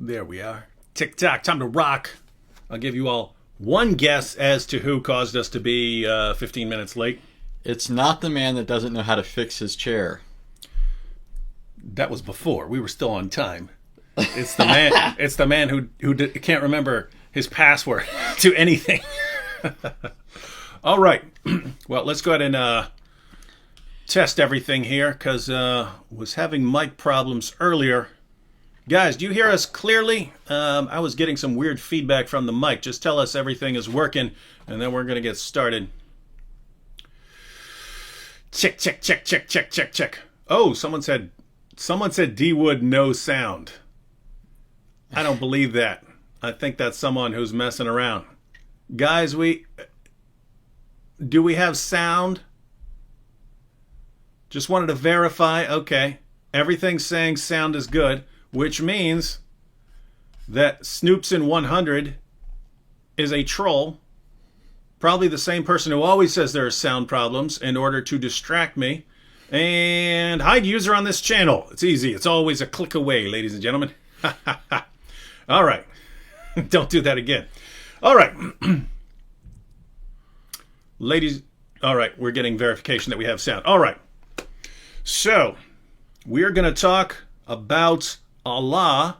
There we are. Tick-tock, time to rock. I'll give you all one guess as to who caused us to be 15 minutes late. It's not the man that doesn't know how to fix his chair. That was before. We were still on time. It's the man. It's the man who can't remember his password to anything. All right. Well, let's go ahead and test everything here because was having mic problems earlier. Guys, do you hear us clearly? I was getting some weird feedback from the mic. Just tell us everything is working, and then we're going to get started. Check, check, check, check, check, check, check. Oh, someone said D Wood no sound. I don't believe that. I think that's someone who's messing around. Guys, do we have sound? Just wanted to verify. Okay. Everything's saying sound is good, which means that Snoopsin100 is a troll. Probably the same person who always says there are sound problems in order to distract me and hide user on this channel. It's easy. It's always a click away, ladies and gentlemen. All right. Don't do that again. All right. Ladies, all right. We're getting verification that we have sound. All right. So, we're going to talk about Allah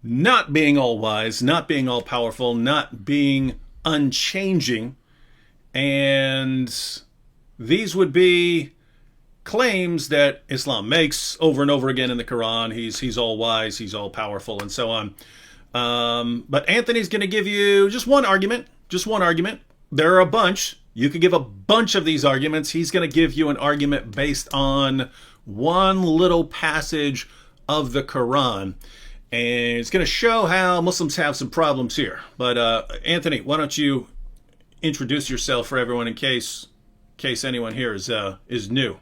not being all wise, not being all powerful, not being unchanging. And these would be claims that Islam makes over and over again in the Quran. He's all wise, he's all powerful, and so on. But Anthony's going to give you just one argument. There are a bunch. You could give a bunch of these arguments. He's going to give you an argument based on one little passage of the Quran. And it's going to show how Muslims have some problems here. But Anthony, why don't you introduce yourself for everyone in case anyone here is new.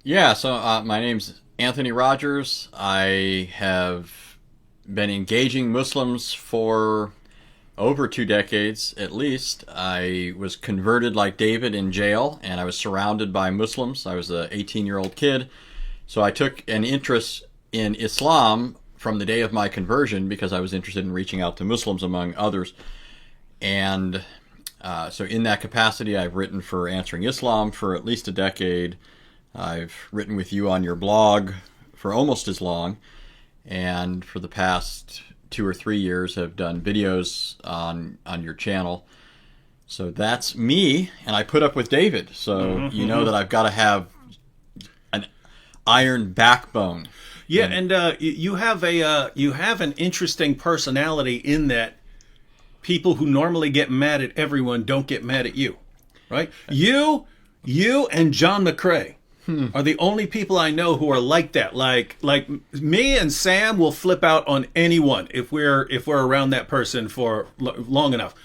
Yeah, so my name's Anthony Rogers. I have been engaging Muslims for over 2 decades at least. I was converted like David in jail, and I was surrounded by Muslims. I was an 18-year-old kid. So I took an interest in Islam from the day of my conversion because I was interested in reaching out to Muslims, among others. And so in that capacity, I've written for Answering Islam for at least a decade. I've written with you on your blog for almost as long. And for the past 2 or 3 years have done videos on your channel. So that's me, and I put up with David. So you know that I've got to have an iron backbone. Yeah, and you have an interesting personality in that people who normally get mad at everyone don't get mad at you, right? You and John McCrae are the only people I know who are like that. Like me and Sam will flip out on anyone if we're around that person for long enough.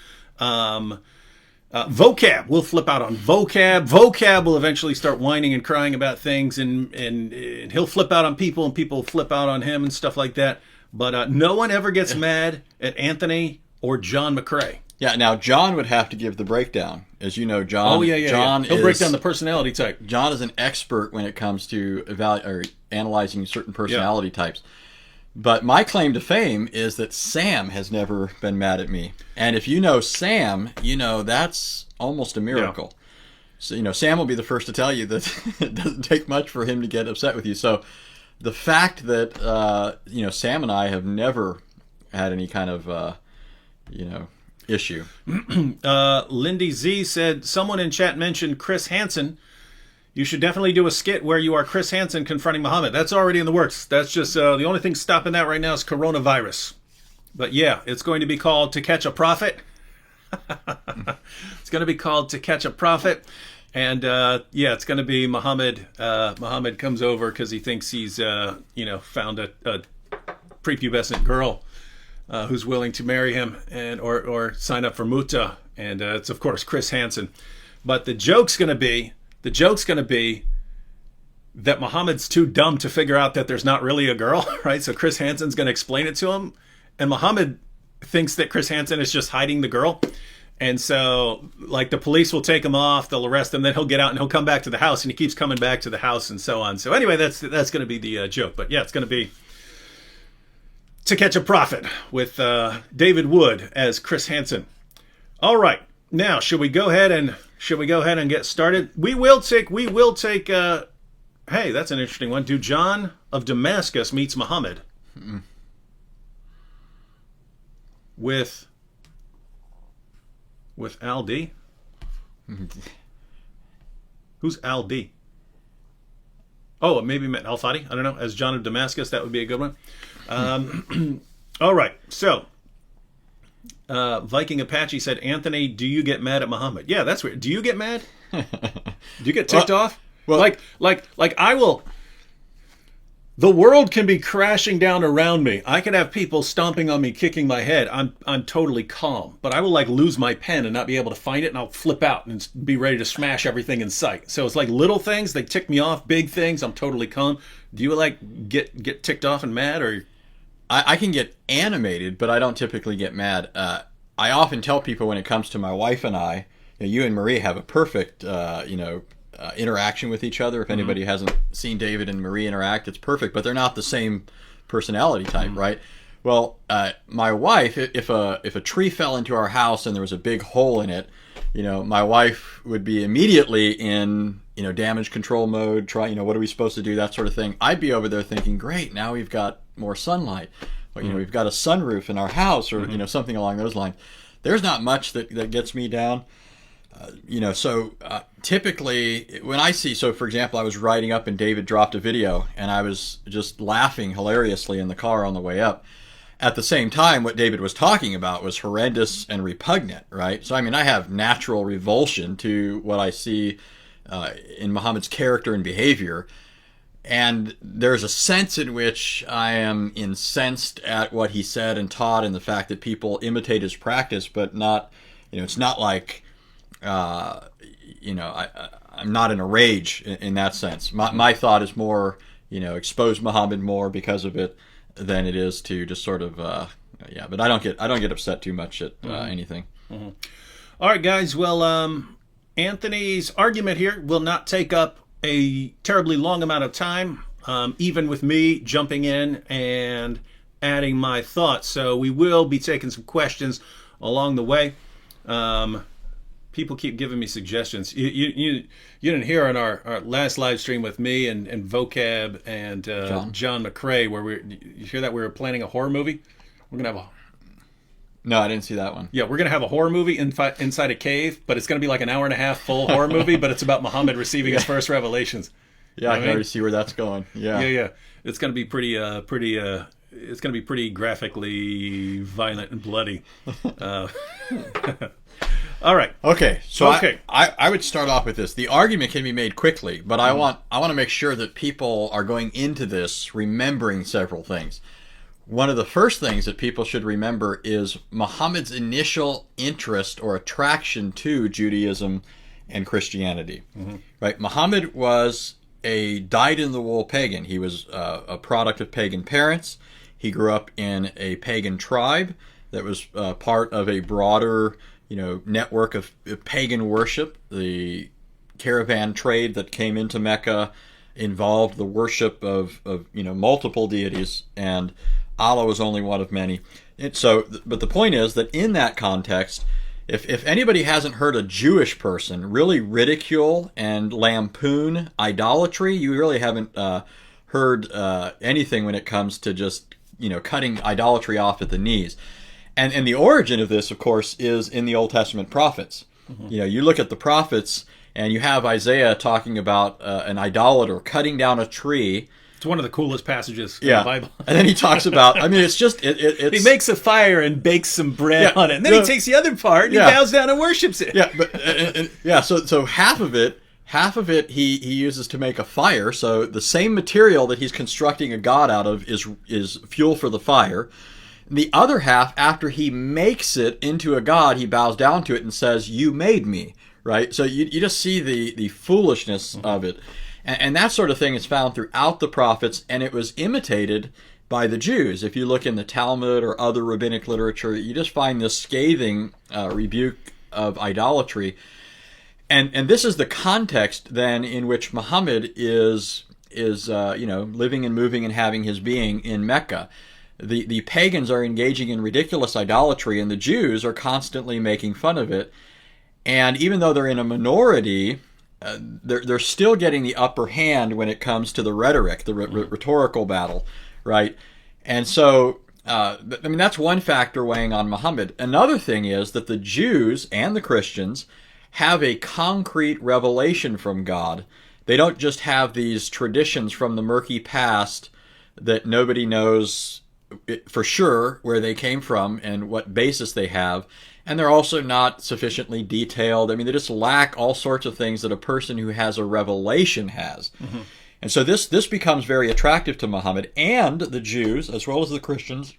Vocab will flip out on Vocab. Vocab will eventually start whining and crying about things, and he'll flip out on people, and people flip out on him and stuff like that. But no one ever gets mad at Anthony or John McCrae. Yeah, now John would have to give the breakdown. As you know, John. Oh yeah. John He'll break down the personality type. John is an expert when it comes to analyzing certain personality types. But my claim to fame is that Sam has never been mad at me. And if you know Sam, you know that's almost a miracle. Yeah. So, Sam will be the first to tell you that it doesn't take much for him to get upset with you. So the fact that, Sam and I have never had any kind of, issue. Lindy Z said, someone in chat mentioned Chris Hansen. You should definitely do a skit where you are Chris Hansen confronting Muhammad. That's already in the works. That's just the only thing stopping that right now is coronavirus. But yeah, it's going to be called To Catch a Prophet. It's going to be called To Catch a Prophet. And it's going to be Muhammad. Muhammad comes over because he thinks he's, found a prepubescent girl who's willing to marry him and or sign up for Muta. And it's, of course, Chris Hansen. But the joke's going to be that Muhammad's too dumb to figure out that there's not really a girl, right? So Chris Hansen's going to explain it to him. And Muhammad thinks that Chris Hansen is just hiding the girl. And so, the police will take him off, they'll arrest him, then he'll get out and he'll come back to the house, and he keeps coming back to the house and so on. So anyway, that's going to be the joke. But yeah, it's going to be To Catch a Prophet with David Wood as Chris Hansen. All right, now should we go ahead and get started? We will take. Hey, that's an interesting one. Do John of Damascus meets Muhammad with Al D? Who's Al D? Oh, maybe meant Al Fadi. I don't know. As John of Damascus, that would be a good one. All right. So, Viking Apache said, Anthony, do you get mad at Muhammad? Yeah, that's weird. Do you get mad? Do you get ticked off? Well, like I will. The world can be crashing down around me. I can have people stomping on me, kicking my head. I'm totally calm. But I will like lose my pen and not be able to find it, and I'll flip out and be ready to smash everything in sight. So it's like little things, they tick me off. Big things, I'm totally calm. Do you like get ticked off and mad, or? I can get animated, but I don't typically get mad. I often tell people when it comes to my wife and I, you and Marie have a perfect, interaction with each other. If anybody hasn't seen David and Marie interact, it's perfect, but they're not the same personality type, right? Well, my wife, if a tree fell into our house and there was a big hole in it, my wife would be immediately in, damage control mode, what are we supposed to do, that sort of thing. I'd be over there thinking, great, now we've got more sunlight. But, we've got a sunroof in our house, or, something along those lines. There's not much that gets me down. Typically when I see, for example, I was riding up and David dropped a video and I was just laughing hilariously in the car on the way up. At the same time, what David was talking about was horrendous and repugnant, right? So, I have natural revulsion to what I see in Muhammad's character and behavior. And there's a sense in which I am incensed at what he said and taught and the fact that people imitate his practice, but not, it's not like, I'm not in a rage in that sense. My thought is more, expose Muhammad more because of it than it is to just sort of, but I don't get upset too much at anything. Mm-hmm. All right, guys. Well, Anthony's argument here will not take up a terribly long amount of time, even with me jumping in and adding my thoughts. So we will be taking some questions along the way. People keep giving me suggestions. You didn't hear on our last live stream with me and Vocab and John McCrae where you hear that we were planning a horror movie? We're going to have No, I didn't see that one. Yeah, we're going to have a horror movie inside a cave, but it's going to be like an hour and a half full horror movie, but it's about Muhammad receiving his first revelations. Yeah, I can already see where that's going. Yeah. It's going to be pretty it's going to be pretty graphically violent and bloody. All right. Okay. So I would start off with this. The argument can be made quickly, but I want to make sure that people are going into this remembering several things. One of the first things that people should remember is Muhammad's initial interest or attraction to Judaism and Christianity. Right? Muhammad was a dyed-in-the-wool pagan. He was a product of pagan parents. He grew up in a pagan tribe that was part of a broader, network of pagan worship. The caravan trade that came into Mecca involved the worship of multiple deities, and Allah was only one of many. But the point is that in that context, if anybody hasn't heard a Jewish person really ridicule and lampoon idolatry, you really haven't heard anything when it comes to just cutting idolatry off at the knees. And the origin of this, of course, is in the Old Testament prophets. You look at the prophets, and you have Isaiah talking about an idolater cutting down a tree. It's one of the coolest passages in the Bible. And then he talks about, it's just, it's... He makes a fire and bakes some bread on it. And then he takes the other part and he bows down and worships it. So half of it he uses to make a fire. So the same material that he's constructing a god out of is fuel for the fire. And the other half, after he makes it into a god, he bows down to it and says, "You made me." Right? So you just see the foolishness of it. And that sort of thing is found throughout the prophets, and it was imitated by the Jews. If you look in the Talmud or other rabbinic literature, you just find this scathing rebuke of idolatry. And this is the context then in which Muhammad is living and moving and having his being in Mecca. the pagans are engaging in ridiculous idolatry, and the Jews are constantly making fun of it. And even though they're in a minority, they're still getting the upper hand when it comes to the rhetoric, the rhetorical battle, right? And so, I mean, that's one factor weighing on Muhammad. Another thing is that the Jews and the Christians have a concrete revelation from God. They don't just have these traditions from the murky past that nobody knows for sure where they came from and what basis they have. And they're also not sufficiently detailed. I mean, they just lack all sorts of things that a person who has a revelation has. Mm-hmm. And so this becomes very attractive to Muhammad. And the Jews, as well as the Christians,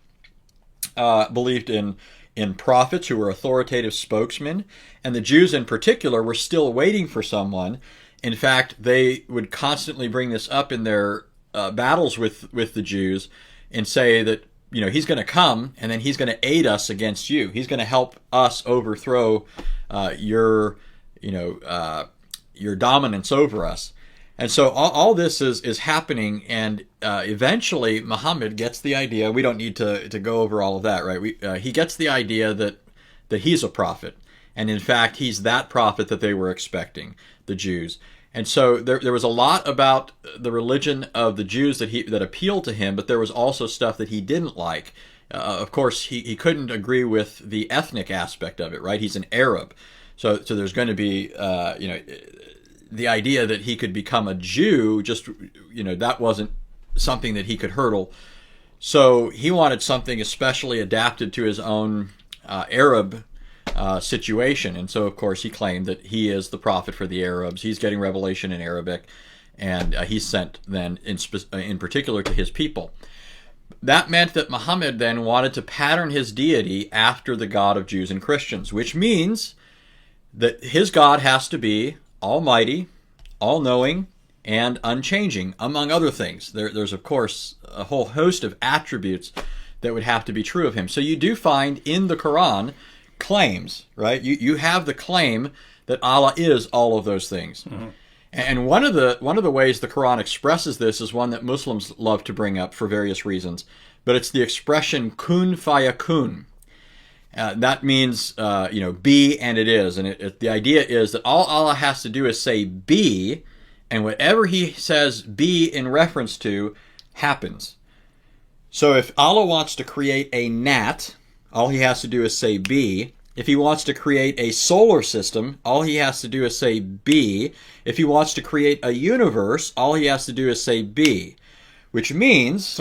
believed in prophets who were authoritative spokesmen. And the Jews in particular were still waiting for someone. In fact, they would constantly bring this up in their battles with the Jews and say that, you know, he's going to come and then he's going to aid us against you. He's going to help us overthrow your dominance over us. And so all this is happening, and eventually Muhammad gets the idea. We don't need to go over all of that, right? He gets the idea that he's a prophet, and in fact he's that prophet that they were expecting, the Jews. And so there was a lot about the religion of the Jews that appealed to him, but there was also stuff that he didn't like. Of course, he couldn't agree with the ethnic aspect of it, right? He's an Arab, so there's going to be the idea that he could become a Jew. Just that wasn't something that he could hurdle. So he wanted something especially adapted to his own Arab situation. And so, of course, he claimed that he is the prophet for the Arabs. He's getting revelation in Arabic, and he's sent then in particular to his people. That meant that Muhammad then wanted to pattern his deity after the God of Jews and Christians, which means that his God has to be almighty, all-knowing, and unchanging, among other things. There's, of course, a whole host of attributes that would have to be true of him. So you do find in the Quran claims, right? You have the claim that Allah is all of those things. Mm-hmm. And one of the ways the Quran expresses this is one that Muslims love to bring up for various reasons, but it's the expression kun fayakun. That means be and it is, and the idea is that all Allah has to do is say be, and whatever He says be in reference to happens. So if Allah wants to create a gnat, all He has to do is say be. If He wants to create a solar system, all He has to do is say be. If He wants to create a universe, all He has to do is say be, which means it's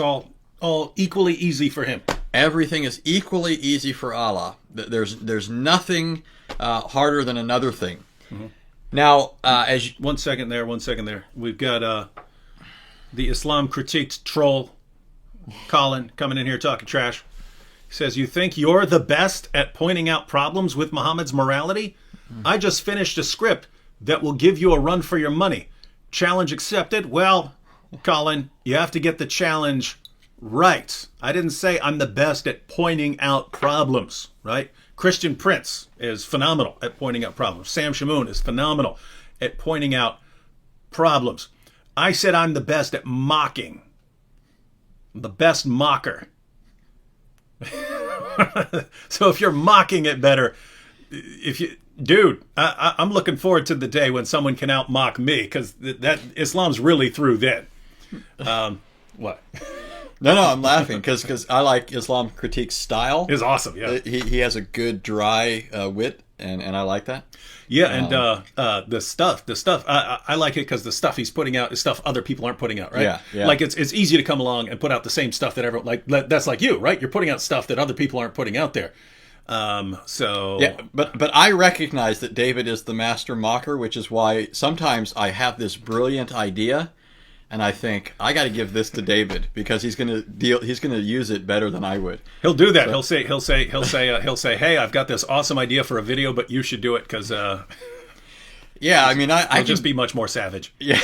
all equally easy for Him. Everything is equally easy for Allah. There's nothing harder than another thing. Mm-hmm. Now, one second there. We've got the Islam critiqued troll, Colin, coming in here talking trash. He says, "You think you're the best at pointing out problems with Muhammad's morality? Mm-hmm. I just finished a script that will give you a run for your money. Challenge accepted." Well, Colin, you have to get the challenge right. I didn't say I'm the best at pointing out problems, right? Christian Prince is phenomenal at pointing out problems. Sam Shamoon is phenomenal at pointing out problems. I said I'm the best at mocking. I'm the best mocker. So if you're mocking it better, I'm looking forward to the day when someone can out mock me, because that Islam's really through then. What? No, I'm laughing because I like Islam critique's style. It's awesome, yeah. He has a good dry wit, and I like that. Yeah, and the stuff. I like it because the stuff he's putting out is stuff other people aren't putting out, right? Yeah. Like it's easy to come along and put out the same stuff that everyone that's like you, right? You're putting out stuff that other people aren't putting out there. So yeah, but I recognize that David is the master mocker, which is why sometimes I have this brilliant idea, and I think I got to give this to David because he's going to use it better than I would. He'll do that. So, he'll say, "Hey, I've got this awesome idea for a video, but you should do it because." Yeah, I mean, I'll just be much more savage. Yeah,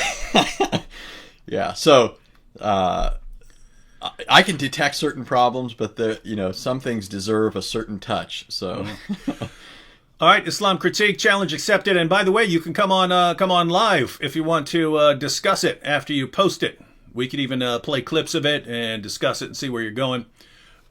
yeah. So, I can detect certain problems, but some things deserve a certain touch. So. All right, Islam critique challenge accepted. And by the way, you can come on live if you want to discuss it after you post it. We could even play clips of it and discuss it and see where you're going.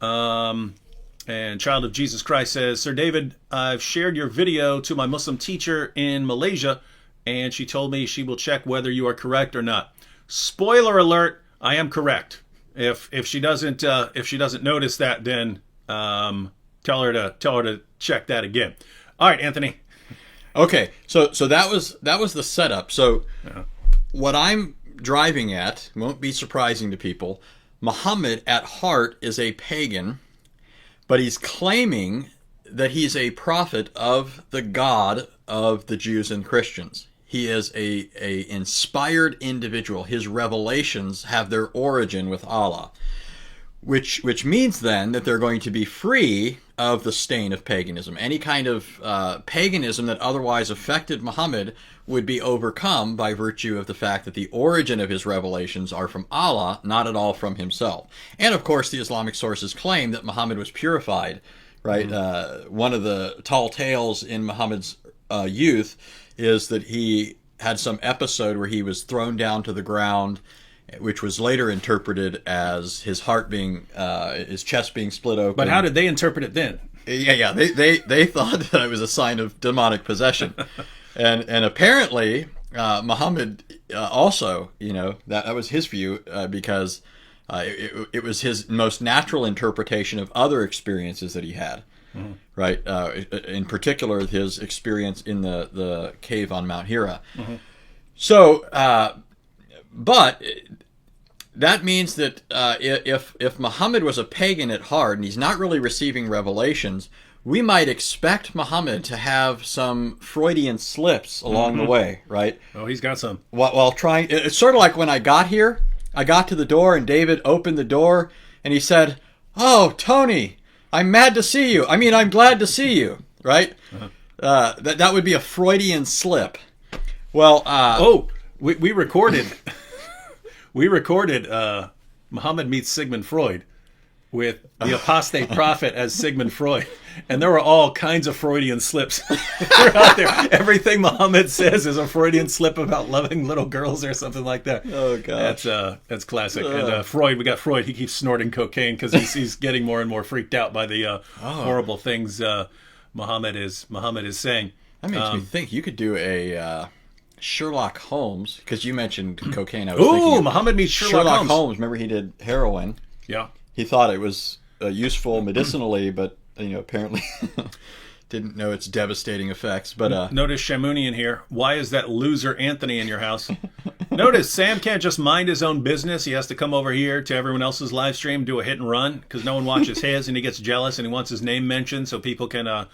And Child of Jesus Christ says, Sir David, I've shared your video to my Muslim teacher in Malaysia, and she told me she will check whether you are correct or not. Spoiler alert, I am correct. If she doesn't notice that, then tell her to check that again. All right, Anthony. Okay, so that was the setup. So what I'm driving at won't be surprising to people. Muhammad at heart is a pagan, but he's claiming that he's a prophet of the God of the Jews and Christians. He is a inspired individual. His revelations have their origin with Allah, which means then that they're going to be free of the stain of paganism. Any kind of paganism that otherwise affected Muhammad would be overcome by virtue of the fact that the origin of his revelations are from Allah, not at all from himself. And of course, the Islamic sources claim that Muhammad was purified, right? Mm-hmm. One of the tall tales in Muhammad's youth is that he had some episode where he was thrown down to the ground, which was later interpreted as his chest being split open. But how did they interpret it then? Yeah. They thought that it was a sign of demonic possession. And apparently, Muhammad also, that was his view because it was his most natural interpretation of other experiences that he had, mm-hmm. right? In particular, his experience in the cave on Mount Hira. Mm-hmm. So, but that means that if Muhammad was a pagan at heart and he's not really receiving revelations, we might expect Muhammad to have some Freudian slips along the way, right? Oh, he's got some. While trying, it's sort of like when I got here, I got to the door and David opened the door and he said, "Oh, Tony, I'm mad to see you. I mean, I'm glad to see you," right? Uh-huh. That would be a Freudian slip. Well, we recorded, we recorded Muhammad Meets Sigmund Freud with the apostate prophet as Sigmund Freud. And there were all kinds of Freudian slips throughout there. Everything Muhammad says is a Freudian slip about loving little girls or something like that. Oh, gosh. That's classic. And Freud, we got Freud. He keeps snorting cocaine because he's getting more and more freaked out by the horrible things Muhammad is saying. That makes me think you could do a Sherlock Holmes, because you mentioned cocaine. I was thinking Muhammad meets Sherlock Holmes. Remember, he did heroin. Yeah. He thought it was useful medicinally, but apparently didn't know its devastating effects. But notice Shamunian here. Why is that loser Anthony in your house? Notice Sam can't just mind his own business. He has to come over here to everyone else's live stream, do a hit and run, because no one watches his, and he gets jealous and he wants his name mentioned so people can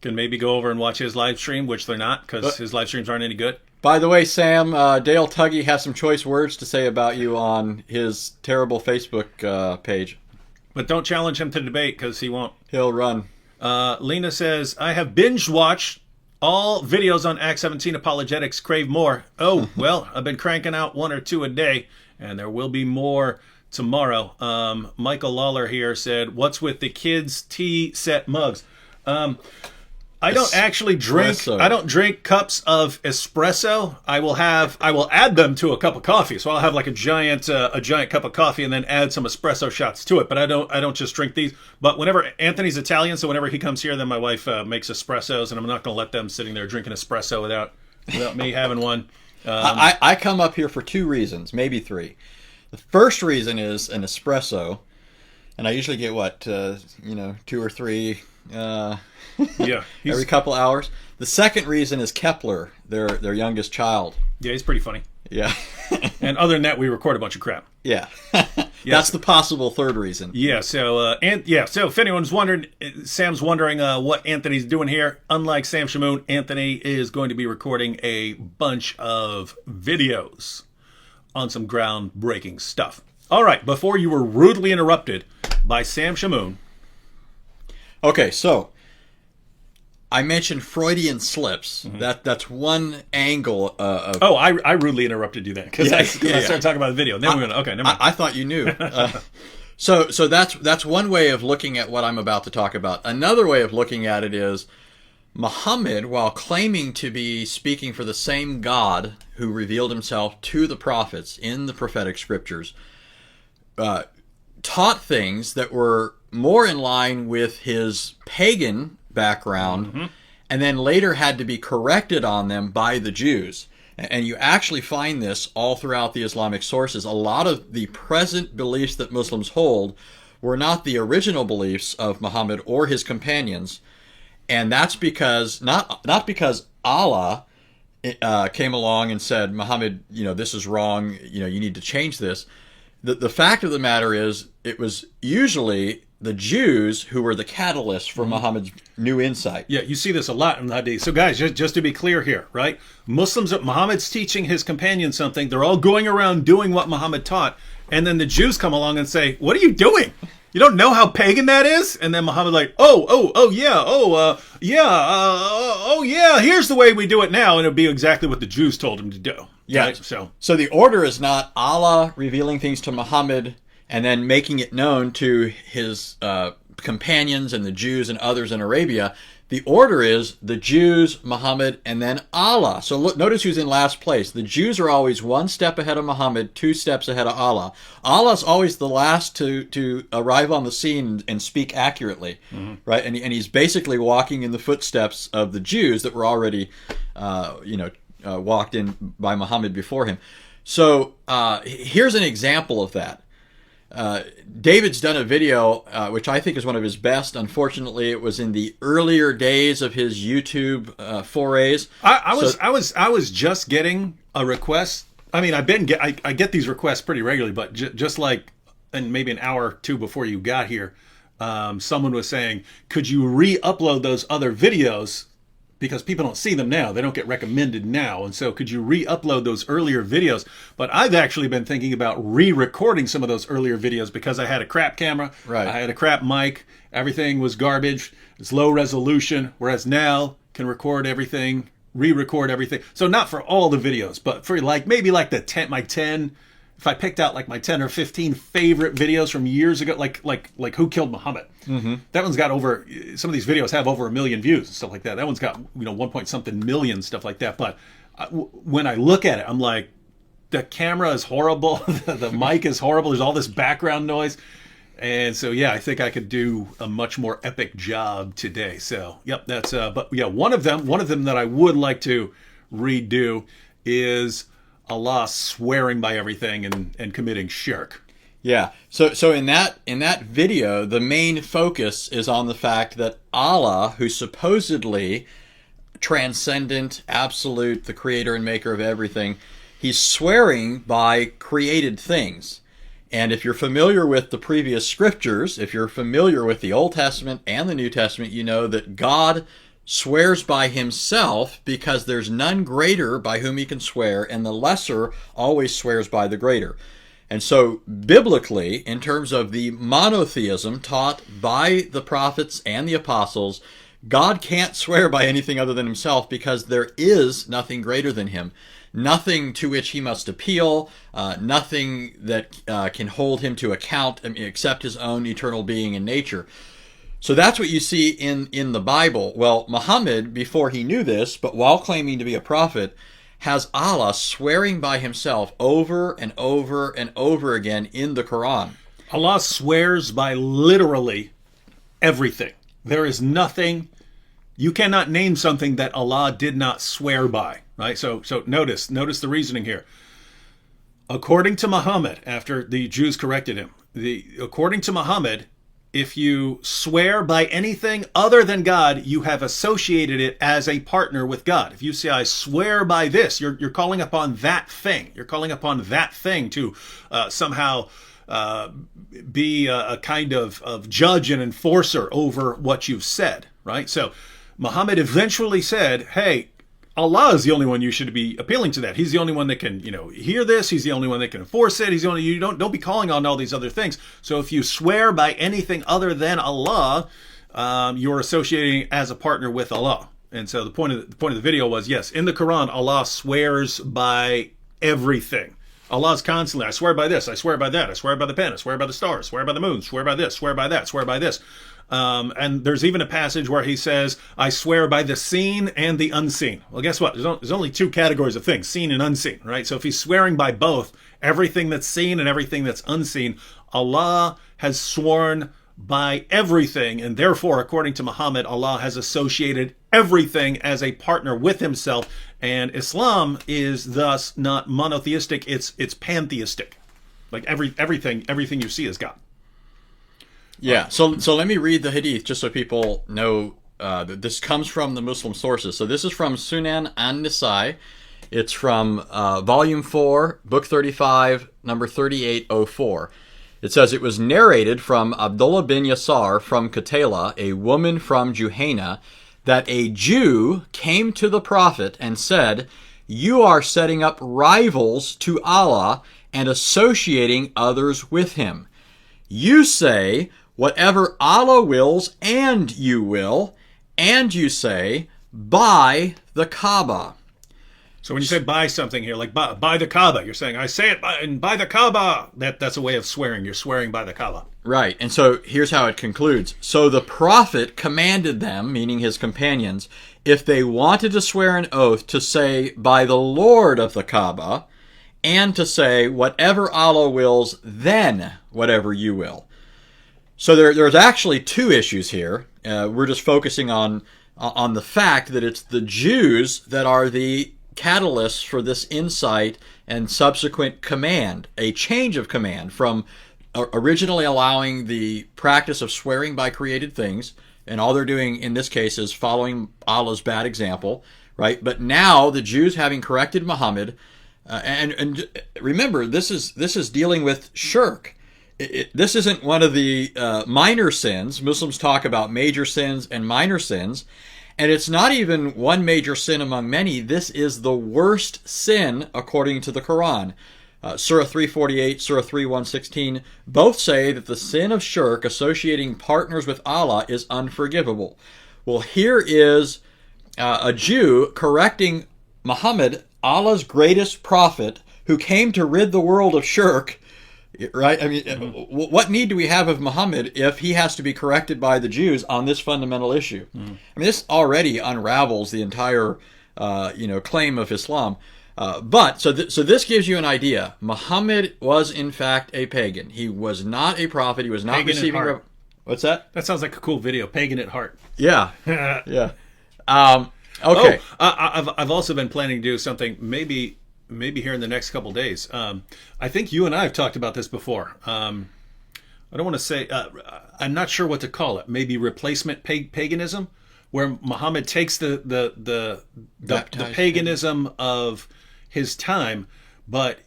maybe go over and watch his live stream, which they're not because his live streams aren't any good. By the way, Sam, Dale Tuggy has some choice words to say about you on his terrible Facebook page. But don't challenge him to debate because he won't. He'll run. Lena says, I have binge-watched all videos on A17 Apologetics. Crave more. Oh, well, I've been cranking out 1 or 2 a day, and there will be more tomorrow. Michael Lawler here said, what's with the kids' tea set mugs? I don't actually drink. Espresso. I don't drink cups of espresso. I will add them to a cup of coffee. So I'll have like a giant cup of coffee and then add some espresso shots to it. But I don't just drink these. But whenever Anthony's Italian, so whenever he comes here, then my wife makes espressos, and I'm not going to let them sitting there drinking espresso without me having one. I come up here for 2 reasons, maybe 3. The first reason is an espresso, and I usually get 2 or 3. Every couple hours. The second reason is Kepler, their youngest child. Yeah, he's pretty funny. Yeah. And other than that, we record a bunch of crap. Yeah. That's the possible third reason. Yeah, so if anyone's wondering, Sam's wondering what Anthony's doing here. Unlike Sam Shamoon, Anthony is going to be recording a bunch of videos on some groundbreaking stuff. All right, before you were rudely interrupted by Sam Shamoon. Okay, so I mentioned Freudian slips. Mm-hmm. That's one angle of... Oh, I rudely interrupted you then because I started talking about the video. And then we went, okay, never mind. I thought you knew. So that's one way of looking at what I'm about to talk about. Another way of looking at it is Muhammad, while claiming to be speaking for the same God who revealed himself to the prophets in the prophetic scriptures, taught things that were more in line with his pagan background, and then later had to be corrected on them by the Jews. And you actually find this all throughout the Islamic sources. A lot of the present beliefs that Muslims hold were not the original beliefs of Muhammad or his companions. And that's because, not because Allah came along and said, Muhammad, this is wrong, you need to change this. The fact of the matter is, it was usually the Jews who were the catalyst for Muhammad's new insight. Yeah, you see this a lot in the Hadith. So guys, just to be clear here, right? Muhammad's teaching his companions something. They're all going around doing what Muhammad taught. And then the Jews come along and say, what are you doing? You don't know how pagan that is? And then Muhammad yeah, here's the way we do it now. And it'll be exactly what the Jews told him to do. Yeah. Right? So the order is not Allah revealing things to Muhammad and then making it known to his companions and the Jews and others in Arabia. The order is the Jews, Muhammad, and then Allah. So look, notice who's in last place. The Jews are always one step ahead of Muhammad, 2 steps ahead of Allah. Allah's always the last to arrive on the scene and speak accurately, right? And he's basically walking in the footsteps of the Jews that were already, walked in by Muhammad before him. So here's an example of that. David's done a video, which I think is one of his best. Unfortunately, it was in the earlier days of his YouTube forays. I was just getting a request. I mean, I get these requests pretty regularly, but just like, and maybe an hour or two before you got here, someone was saying, could you re-upload those other videos? Because people don't see them now. They don't get recommended now. And so could you re-upload those earlier videos? But I've actually been thinking about re-recording some of those earlier videos because I had a crap camera. Right. I had a crap mic. Everything was garbage. It's low resolution. Whereas now can record everything, re-record everything. So not for all the videos, but for maybe my 10, if I picked out my 10 or 15 favorite videos from years ago, like Who Killed Muhammad. That one's got some of these videos have over 1 million views and stuff like that. That one's got 1 point something million, stuff like that. But when I look at it, I'm like, the camera is horrible. The mic is horrible. There's all this background noise. And so, yeah, I think I could do a much more epic job today. So, yep, that's, but yeah, one of them that I would like to redo is Allah swearing by everything and committing shirk. Yeah. So in that video, the main focus is on the fact that Allah, who's supposedly transcendent, absolute, the creator and maker of everything, he's swearing by created things. And if you're familiar with the previous scriptures, if you're familiar with the Old Testament and the New Testament, you know that God swears by himself because there's none greater by whom he can swear, and the lesser always swears by the greater. And so biblically, in terms of the monotheism taught by the prophets and the apostles, God can't swear by anything other than himself because there is nothing greater than him. Nothing to which he must appeal, nothing that can hold him to account except his own eternal being and nature. So that's what you see in the Bible. Well, Muhammad, before he knew this, but while claiming to be a prophet, has Allah swearing by himself over and over and over again in the Quran. Allah swears by literally everything. There is nothing, you cannot name something that Allah did not swear by, right? So notice the reasoning here. According to Muhammad, after the Jews corrected him, according to Muhammad, if you swear by anything other than God, you have associated it as a partner with God. If you say, I swear by this, you're calling upon that thing. You're calling upon that thing to somehow be a kind of judge and enforcer over what you've said, right? So Muhammad eventually said, hey, Allah is the only one you should be appealing to that. He's the only one that can, hear this. He's the only one that can enforce it. He's the only, you don't be calling on all these other things. So if you swear by anything other than Allah, you're associating as a partner with Allah. And so the point of the video was, yes, in the Quran, Allah swears by everything. Allah is constantly, I swear by this, I swear by that, I swear by the pen, I swear by the stars, swear by the moon, swear by this, swear by that, swear by this. And there's even a passage where he says, I swear by the seen and the unseen. Well, guess what? There's only 2 categories of things, seen and unseen, right? So if he's swearing by both, everything that's seen and everything that's unseen, Allah has sworn by everything, and therefore, according to Muhammad, Allah has associated everything as a partner with himself, and Islam is thus not monotheistic, it's pantheistic. Like everything you see is God. Yeah, so let me read the hadith just so people know that this comes from the Muslim sources. So this is from Sunan an-Nasai. It's from Volume 4, Book 35, number 3804. It says, it was narrated from Abdullah bin Yasar from Qatayla, a woman from Juhayna, that a Jew came to the Prophet and said, "You are setting up rivals to Allah and associating others with him. You say, whatever Allah wills and you will, and you say, buy the Kaaba." So when you say buy something here, like buy the Kaaba, you're saying, I say it and buy the Kaaba. That's a way of swearing. You're swearing by the Kaaba. Right. And so here's how it concludes. So the Prophet commanded them, meaning his companions, if they wanted to swear an oath, to say by the Lord of the Kaaba, and to say whatever Allah wills, then whatever you will. So there's actually two issues here. We're just focusing on the fact that it's the Jews that are the catalysts for this insight and subsequent command, a change of command from originally allowing the practice of swearing by created things, and all they're doing in this case is following Allah's bad example, right? But now the Jews, having corrected Muhammad, and remember, this is dealing with shirk. This isn't one of the minor sins. Muslims talk about major sins and minor sins. And it's not even one major sin among many. This is the worst sin according to the Quran. Surah 348, Surah 3:116 both say that the sin of shirk, associating partners with Allah, is unforgivable. Well, here is a Jew correcting Muhammad, Allah's greatest prophet, who came to rid the world of shirk. Right? I mean, what need do we have of Muhammad if he has to be corrected by the Jews on this fundamental issue? I mean, this already unravels the entire, claim of Islam. But so this gives you an idea. Muhammad was in fact a pagan. He was not a prophet. He was not pagan receiving. What's that? That sounds like a cool video. Pagan at heart. Yeah. Yeah. Okay. I've also been planning to do something maybe here in the next couple days. I think you and I have talked about this before. I don't want to say, I'm not sure what to call it. Maybe replacement paganism, where Muhammad takes the paganism of his time, but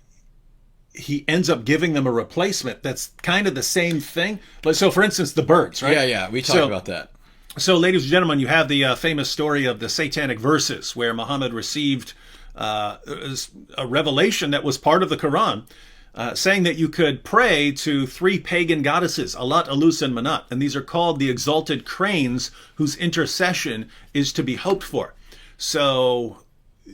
he ends up giving them a replacement that's kind of the same thing. So, for instance, the birds, right? Yeah, we talked about that. So, ladies and gentlemen, you have the famous story of the Satanic verses, where Muhammad received a revelation that was part of the Quran, saying that you could pray to three pagan goddesses, Alat, Alus, and Manat, and these are called the exalted cranes, whose intercession is to be hoped for. So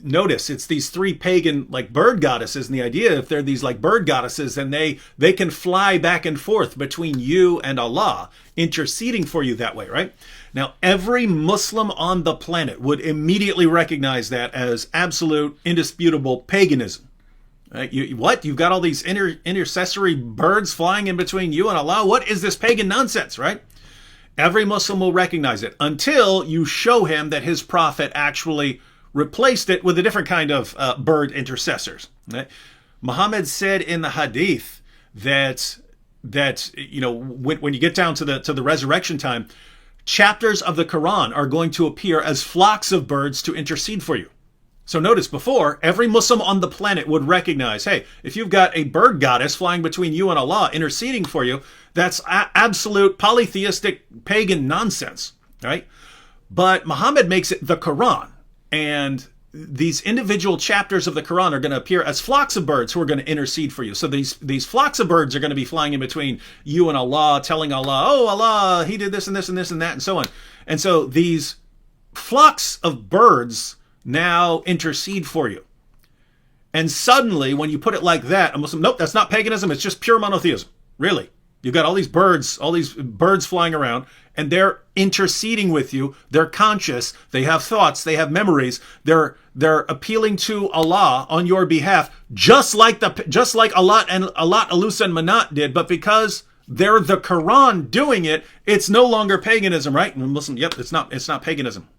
notice it's these three pagan bird goddesses, and the idea, if they're these bird goddesses, then they can fly back and forth between you and Allah, interceding for you that way, right? Now, every Muslim on the planet would immediately recognize that as absolute, indisputable paganism. Right? You've got all these intercessory birds flying in between you and Allah? What is this pagan nonsense, right? Every Muslim will recognize it until you show him that his prophet actually replaced it with a different kind of bird intercessors. Right? Muhammad said in the hadith that when you get down to the resurrection time, chapters of the Quran are going to appear as flocks of birds to intercede for you. So notice before, every Muslim on the planet would recognize, hey, if you've got a bird goddess flying between you and Allah interceding for you, that's absolute polytheistic pagan nonsense, right? But Muhammad makes it the Quran, and these individual chapters of the Quran are going to appear as flocks of birds who are going to intercede for you. So these flocks of birds are going to be flying in between you and Allah, telling Allah, oh, Allah, he did this and this and this and that and so on. And so these flocks of birds now intercede for you. And suddenly, when you put it like that, a Muslim, nope, that's not paganism, it's just pure monotheism. Really. You've got all these birds flying around, and they're interceding with you. They're conscious. They have thoughts. They have memories. They're appealing to Allah on your behalf, just like Alat, Alus, and Manat did. But because They're the Quran doing it. It's no longer paganism, right? And Muslim, yep, it's not paganism.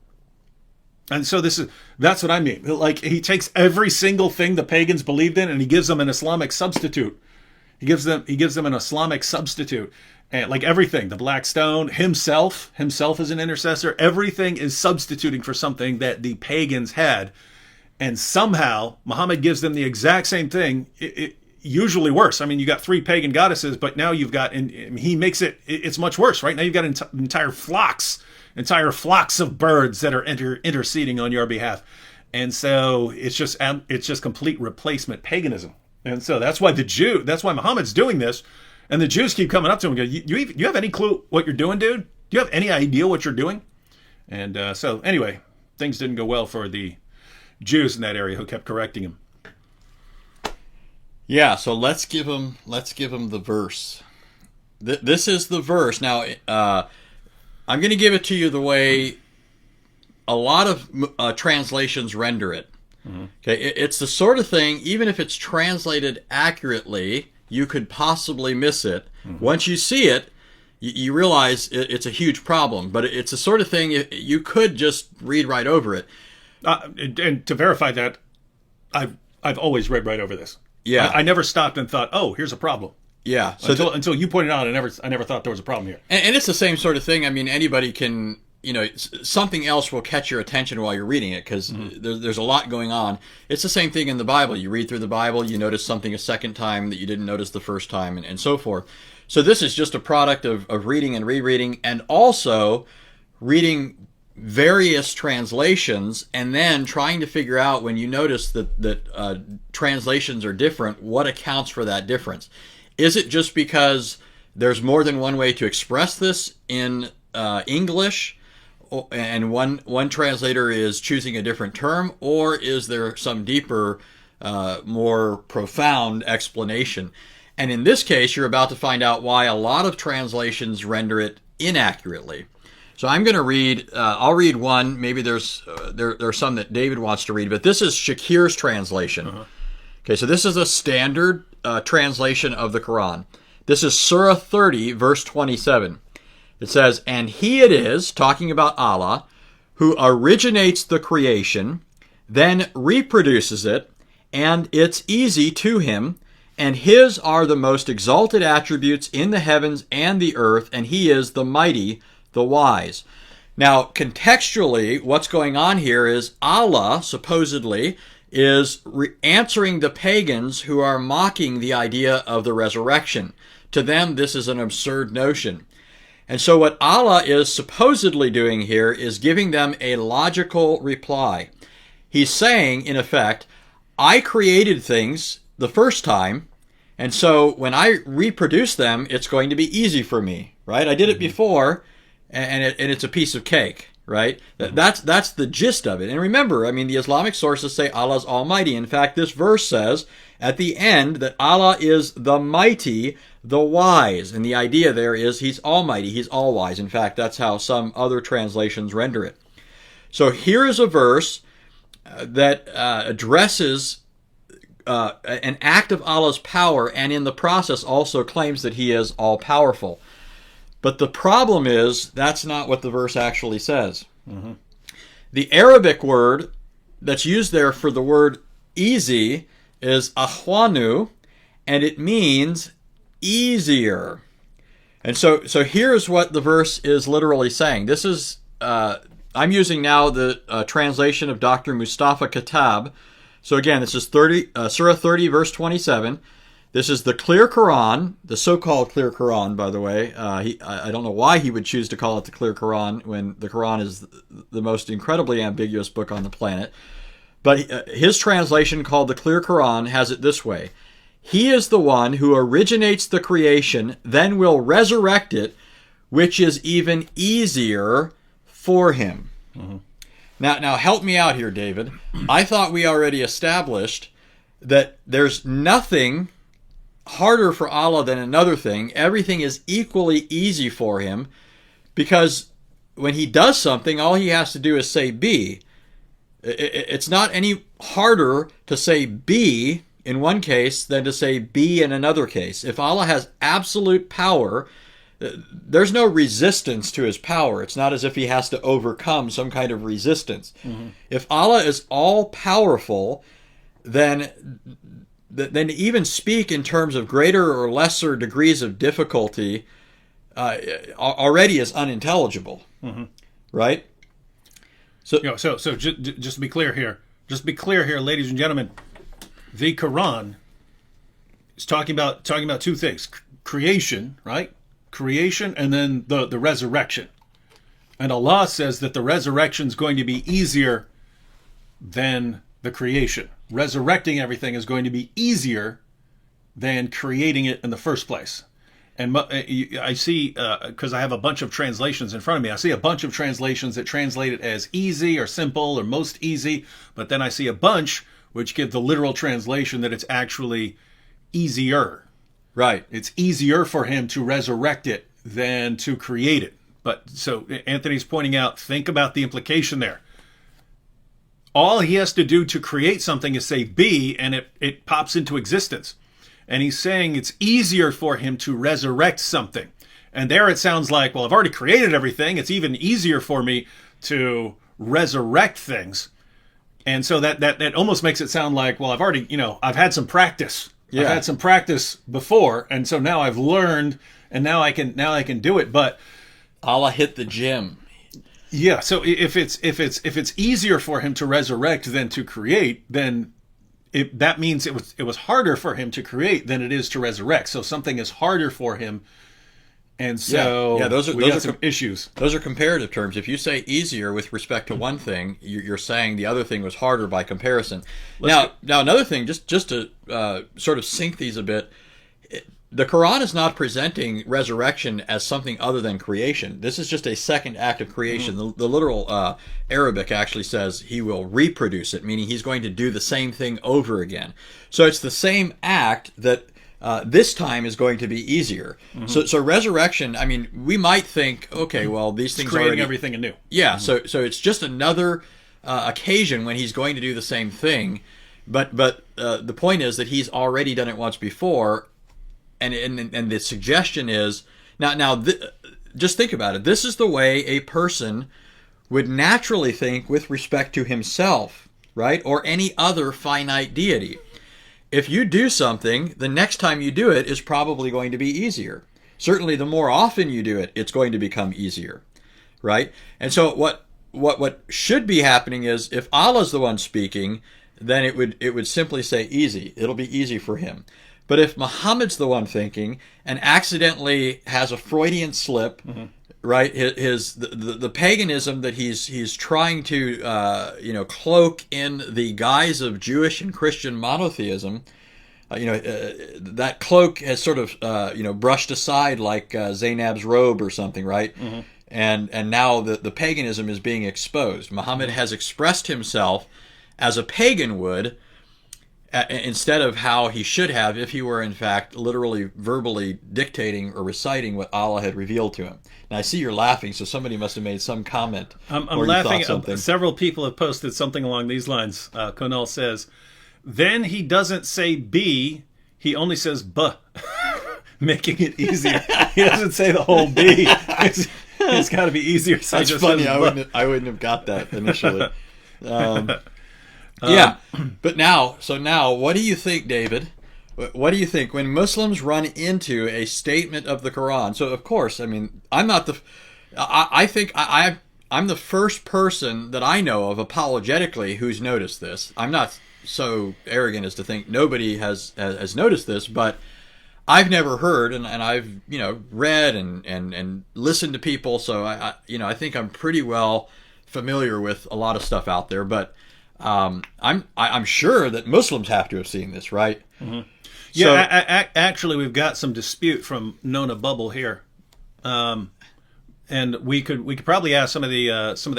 And so that's what I mean. Like, he takes every single thing the pagans believed in and he gives them an Islamic substitute. He gives them an Islamic substitute. And like everything, the black stone, himself is an intercessor. Everything is substituting for something that the pagans had. And somehow Muhammad gives them the exact same thing. It usually worse. I mean, you got 3 pagan goddesses, but now you've got, and he makes it's much worse, right? Now you've got entire flocks of birds that are interceding on your behalf. And so it's just complete replacement paganism. And so that's why Muhammad's doing this. And the Jews keep coming up to him and go, you have any clue what you're doing, dude? Do you have any idea what you're doing? And so anyway, things didn't go well for the Jews in that area who kept correcting him. Yeah, so let's give him the verse. This is the verse. Now, I'm going to give it to you the way a lot of translations render it. Mm-hmm. Okay, it's the sort of thing, even if it's translated accurately, you could possibly miss it. Mm-hmm. Once you see it, you realize it's a huge problem. But it's the sort of thing you could just read right over it. And to verify that, I've always read right over this. Yeah, I never stopped and thought, oh, here's a problem. Yeah. So until you pointed out, I never thought there was a problem here. And it's the same sort of thing. I mean, anybody can, something else will catch your attention while you're reading it because there's a lot going on. It's the same thing in the Bible. You read through the Bible, you notice something a second time that you didn't notice the first time, and so forth. So this is just a product of reading and rereading, and also reading various translations and then trying to figure out, when you notice that translations are different, what accounts for that difference. Is it just because there's more than one way to express this in English, and one translator is choosing a different term, or is there some deeper, more profound explanation? And in this case, you're about to find out why a lot of translations render it inaccurately. So I'm going to read, I'll read one, maybe there's some that David wants to read, but this is Shakir's translation. Uh-huh. Okay, so this is a standard translation of the Quran. This is Surah 30, verse 27. It says, "And he it is," talking about Allah, "who originates the creation, then reproduces it, and it's easy to him, and his are the most exalted attributes in the heavens and the earth, and he is the mighty, the wise." Now, contextually, what's going on here is Allah, supposedly, is answering the pagans who are mocking the idea of the resurrection. To them, this is an absurd notion. And so what Allah is supposedly doing here is giving them a logical reply. He's saying, in effect, I created things the first time, and so when I reproduce them, it's going to be easy for me, right? I did it before, and it's a piece of cake, right? That's the gist of it. And remember, I mean, the Islamic sources say Allah's almighty. In fact, this verse says at the end that Allah is the mighty, the wise. And the idea there is he's almighty, he's all wise. In fact, that's how some other translations render it. So here is a verse that addresses an act of Allah's power, and in the process also claims that he is all-powerful. But the problem is, that's not what the verse actually says. Mm-hmm. The Arabic word that's used there for the word easy is ahwanu, and it means easier. And so here's what the verse is literally saying. This is, I'm using now the translation of Dr. Mustafa Khattab. So again, this is Surah 30, verse 27. This is the clear Quran, the so-called clear Quran, by the way. I don't know why he would choose to call it the clear Quran when the Quran is the most incredibly ambiguous book on the planet. But his translation, called the clear Quran, has it this way. He is the one who originates the creation, then will resurrect it, which is even easier for him. Mm-hmm. Now help me out here, David. I thought we already established that there's nothing harder for Allah than another thing. Everything is equally easy for him, because when he does something, all he has to do is say be. It's not any harder to say be in one case than to say be in another case. If Allah has absolute power, there's no resistance to his power. It's not as if he has to overcome some kind of resistance. Mm-hmm. If Allah is all powerful, then to even speak in terms of greater or lesser degrees of difficulty already is unintelligible, mm-hmm. right? So just to be clear here, ladies and gentlemen, the Quran is talking about two things: creation, right? Creation, and then the resurrection. And Allah says that the resurrection is going to be easier than the creation. Resurrecting everything is going to be easier than creating it in the first place. And I see, because I have a bunch of translations in front of me, I see a bunch of translations that translate it as easy or simple or most easy, but then I see a bunch which give the literal translation that it's actually easier. Right. It's easier for him to resurrect it than to create it. But so Anthony's pointing out, think about the implication there. All he has to do to create something is say be, and it pops into existence. And he's saying it's easier for him to resurrect something. And there it sounds like, well, I've already created everything. It's even easier for me to resurrect things. And so that almost makes it sound like, well, I've had some practice. Yeah. I've had some practice before, and so now I've learned, and now I can do it. But Allah hit the gym. Yeah. So if it's easier for him to resurrect than to create, then that means it was harder for him to create than it is to resurrect. So something is harder for him, and so those are some issues. Those are comparative terms. If you say easier with respect to one thing, you're saying the other thing was harder by comparison. Now another thing, just to sort of sync these a bit, the Quran is not presenting resurrection as something other than creation. This is just a second act of creation. Mm-hmm. The literal Arabic actually says he will reproduce it, meaning he's going to do the same thing over again. So it's the same act that this time is going to be easier. Mm-hmm. So resurrection, I mean, we might think, okay, well, these things are creating everything anew. Yeah, mm-hmm. so it's just another occasion when he's going to do the same thing. But the point is that he's already done it once before. And the suggestion is just think about it. This is the way a person would naturally think with respect to himself, right, or any other finite deity. If you do something, the next time you do it is probably going to be easier. Certainly, the more often you do it, it's going to become easier, right? And so what should be happening is if Allah's the one speaking, then it would simply say easy. It'll be easy for him. But if Muhammad's the one thinking and accidentally has a Freudian slip, mm-hmm. right? The paganism that he's trying to cloak in the guise of Jewish and Christian monotheism, that cloak has sort of brushed aside like Zainab's robe or something, right? Mm-hmm. And now the paganism is being exposed. Muhammad has expressed himself as a pagan would, instead of how he should have if he were in fact literally verbally dictating or reciting what Allah had revealed to him. Now I see you're laughing, so somebody must have made some comment. I'm laughing. Several people have posted something along these lines. Conal says, then he doesn't say be, he only says buh, making it easier. He doesn't say the whole be. It's got to be easier. So that's funny. I wouldn't have got that initially. Yeah, but now, what do you think, David? What do you think when Muslims run into a statement of the Quran? So, of course, I mean, I'm not I think I'm the first person that I know of apologetically who's noticed this. I'm not so arrogant as to think nobody has noticed this, but I've never heard, and I've read and listened to people, so I think I'm pretty well familiar with a lot of stuff out there, but. I'm sure that Muslims have to have seen this, right? Mm-hmm. Yeah, actually, we've got some dispute from Nona Bubble here, and we could probably ask some of the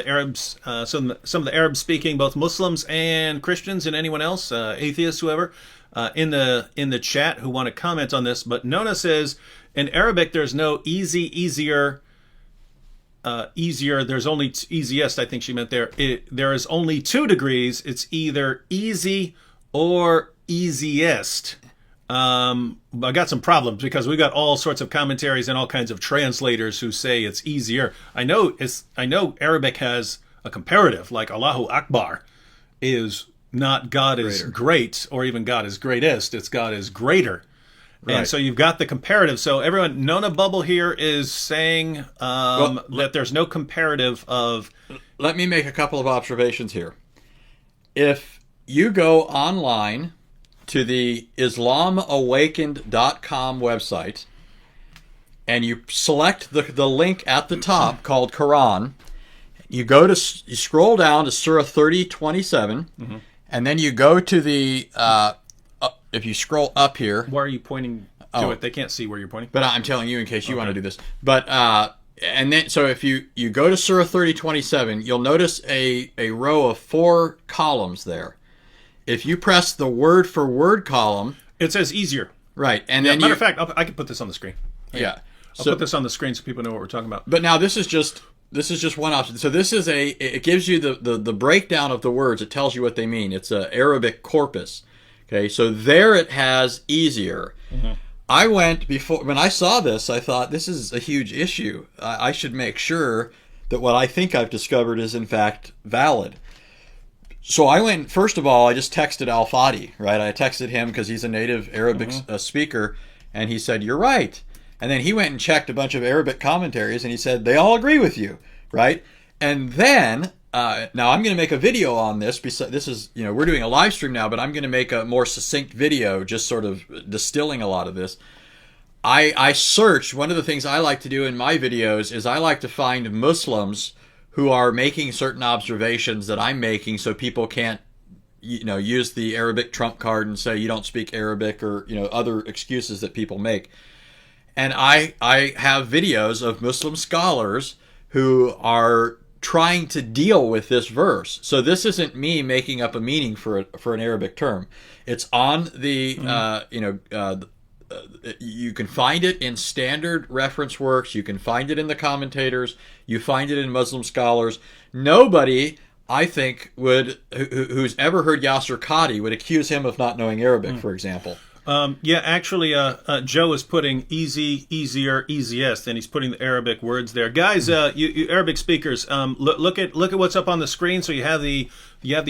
Arabs, some of the Arab speaking, both Muslims and Christians, and anyone else, atheists, whoever, in the chat who want to comment on this. But Nona says in Arabic, there's no easy, easier. Easier, there's only easiest, I think she meant there. There is only 2 degrees. It's either easy or easiest. I got some problems because we got all sorts of commentaries and all kinds of translators who say it's easier. I know Arabic has a comparative, like Allahu Akbar is not God is great or even God is greatest. It's God is greater. Right. And so you've got the comparative. So everyone, Nona Bubble here is saying that there's no comparative of... Let me make a couple of observations here. If you go online to the IslamAwakened.com website and you select the link at the top called Quran, you scroll down to Surah 30:27, and then you go to the... if you scroll up here... Why are you pointing to it? They can't see where you're pointing. But I'm telling you in case you want to do this. But and then so if you go to Surah 30:27, you'll notice a row of 4 columns there. If you press the word for word column, it says easier. Right, and then matter of fact, I can put this on the screen. Yeah, I'll put this on the screen so people know what we're talking about. But now this is just one option. So this is it gives you the breakdown of the words. It tells you what they mean. It's an Arabic corpus. Okay, so there it has easier. I went when I saw this, I thought this is a huge issue. I should make sure that what I think I've discovered is in fact valid. So I went, first of all, I just texted Al-Fadi, right? I texted him because he's a native Arabic speaker, and he said, "You're right." And then he went and checked a bunch of Arabic commentaries, and he said, "They all agree with you," right? And then, now I'm going to make a video on this. This is, we're doing a live stream now, but I'm going to make a more succinct video, just sort of distilling a lot of this. I searched, one of the things I like to do in my videos is I like to find Muslims who are making certain observations that I'm making so people can't, use the Arabic trump card and say you don't speak Arabic or, other excuses that people make. And I have videos of Muslim scholars who are trying to deal with this verse. So this isn't me making up a meaning for an Arabic term. It's on the, you can find it in standard reference works. You can find it in the commentators. You find it in Muslim scholars. Nobody, I think, who's ever heard Yasser Qadi would accuse him of not knowing Arabic, for example. Actually, Joe is putting easy, easier, easiest, and he's putting the Arabic words there. Guys, you Arabic speakers, look at what's up on the screen. So you have the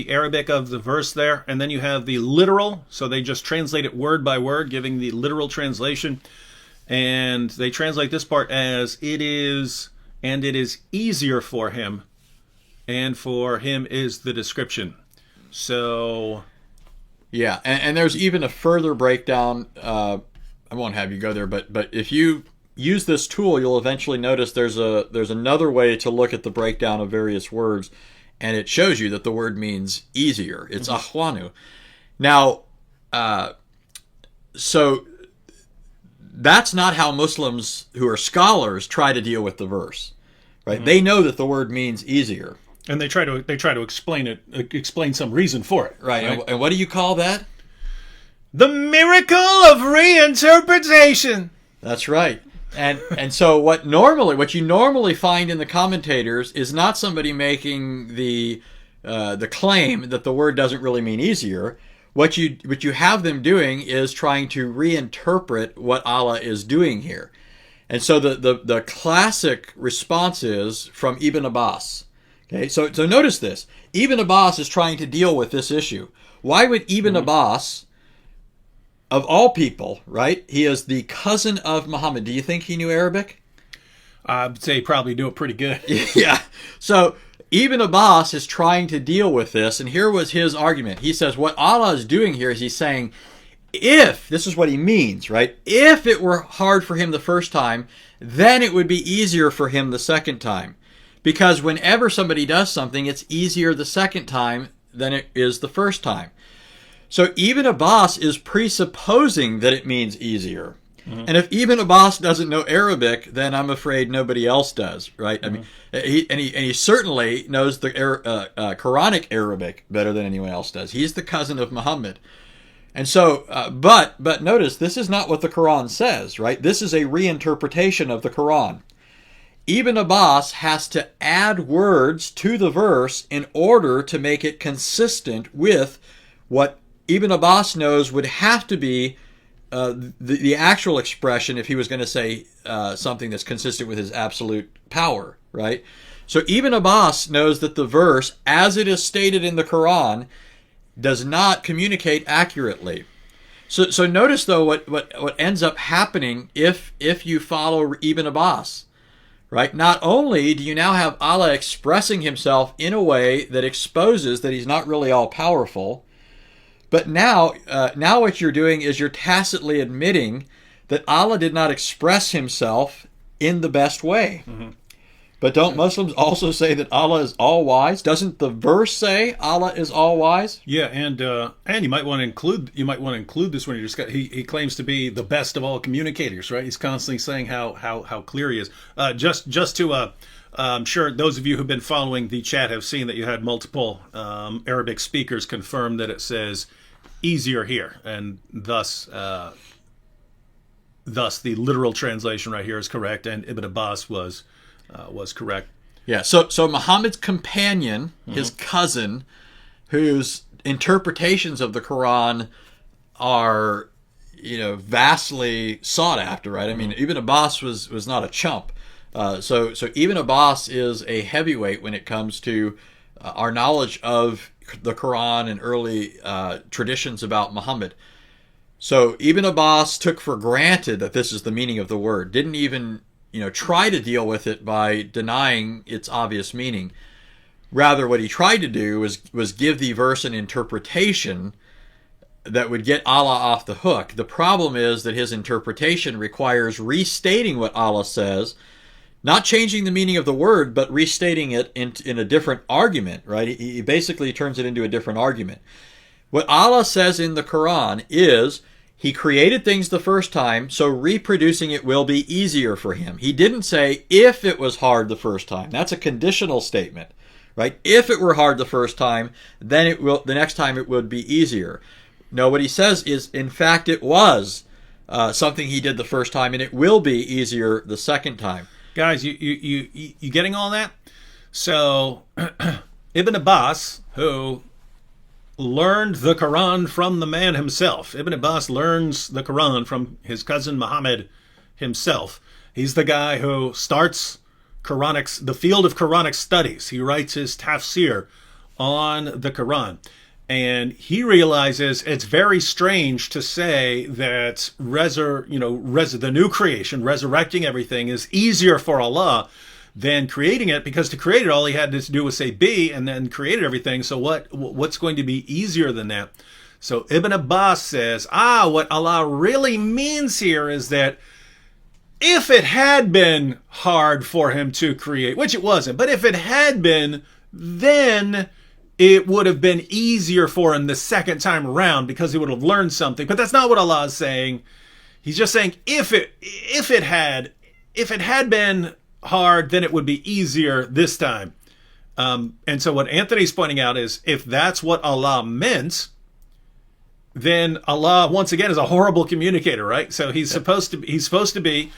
Arabic of the verse there, and then you have the literal. So they just translate it word by word, giving the literal translation, and they translate this part as "it is, and it is easier for him, and for him is the description." So. Yeah, and there's even a further breakdown. I won't have you go there, but if you use this tool, you'll eventually notice there's another way to look at the breakdown of various words, and it shows you that the word means easier. It's ahwanu. Now, so that's not how Muslims who are scholars try to deal with the verse, right? They know that the word means easier. And they try to explain some reason for it. Right. And what do you call that? The miracle of reinterpretation. That's right. And so what you normally find in the commentators is not somebody making the claim that the word doesn't really mean easier. What you have them doing is trying to reinterpret what Allah is doing here. And so the classic response is from Ibn Abbas. Okay, so notice this. Ibn Abbas is trying to deal with this issue. Why would Ibn Abbas, of all people, right? He is the cousin of Muhammad. Do you think he knew Arabic? I'd say he probably knew it pretty good. Yeah. So Ibn Abbas is trying to deal with this, and here was his argument. He says what Allah is doing here is he's saying, if, this is what he means, right? If it were hard for him the first time, then it would be easier for him the second time. Because whenever somebody does something, it's easier the second time than it is the first time. So Ibn Abbas is presupposing that it means easier. And if Ibn Abbas doesn't know Arabic, then I'm afraid nobody else does, right? I mean, he certainly knows the Quranic Arabic better than anyone else does. He's the cousin of Muhammad. And so, but notice, this is not what the Quran says, right? This is a reinterpretation of the Quran. Ibn Abbas has to add words to the verse in order to make it consistent with what Ibn Abbas knows would have to be the actual expression if he was going to say something that's consistent with his absolute power, right? So Ibn Abbas knows that the verse, as it is stated in the Quran, does not communicate accurately. So notice though what ends up happening if you follow Ibn Abbas, right? Not only do you now have Allah expressing himself in a way that exposes that he's not really all powerful, but now what you're doing is you're tacitly admitting that Allah did not express himself in the best way. Mm-hmm. But don't Muslims also say that Allah is all-wise? Doesn't the verse say Allah is all-wise? Yeah, and you might want to include this when you discuss. He claims to be the best of all communicators, right? He's constantly saying how clear he is. Just to I'm sure those of you who've been following the chat have seen that you had multiple Arabic speakers confirm that it says easier here, and thus the literal translation right here is correct, and Ibn Abbas was correct. Yeah, so Muhammad's companion, his cousin, whose interpretations of the Quran are, vastly sought after, right? I mean, Ibn Abbas was not a chump. So Ibn Abbas is a heavyweight when it comes to our knowledge of the Quran and early traditions about Muhammad. So Ibn Abbas took for granted that this is the meaning of the word, didn't even try to deal with it by denying its obvious meaning. Rather, what he tried to do was give the verse an interpretation that would get Allah off the hook. The problem is that his interpretation requires restating what Allah says, not changing the meaning of the word, but restating it in a different argument, right? He basically turns it into a different argument. What Allah says in the Quran is, he created things the first time, so reproducing it will be easier for him. He didn't say, if it was hard the first time. That's a conditional statement, right? If it were hard the first time, then the next time it would be easier. No, what he says is, in fact, it was something he did the first time, and it will be easier the second time. Guys, you getting all that? So, Ibn Abbas, who learned the Quran from the man himself. Ibn Abbas learns the Quran from his cousin Muhammad himself. He's the guy who starts the field of Quranic studies. He writes his tafsir on the Quran. And he realizes it's very strange to say that the new creation, resurrecting everything, is easier for Allah than creating it, because to create it, all he had to do was say be, and then created everything. So what's going to be easier than that? So Ibn Abbas says, what Allah really means here is that if it had been hard for him to create, which it wasn't, but if it had been, then it would have been easier for him the second time around, because he would have learned something. But that's not what Allah is saying. He's just saying if it had been hard, then it would be easier this time. And so what Anthony's pointing out is, if that's what Allah meant, then Allah once again is a horrible communicator, right? So he's supposed to be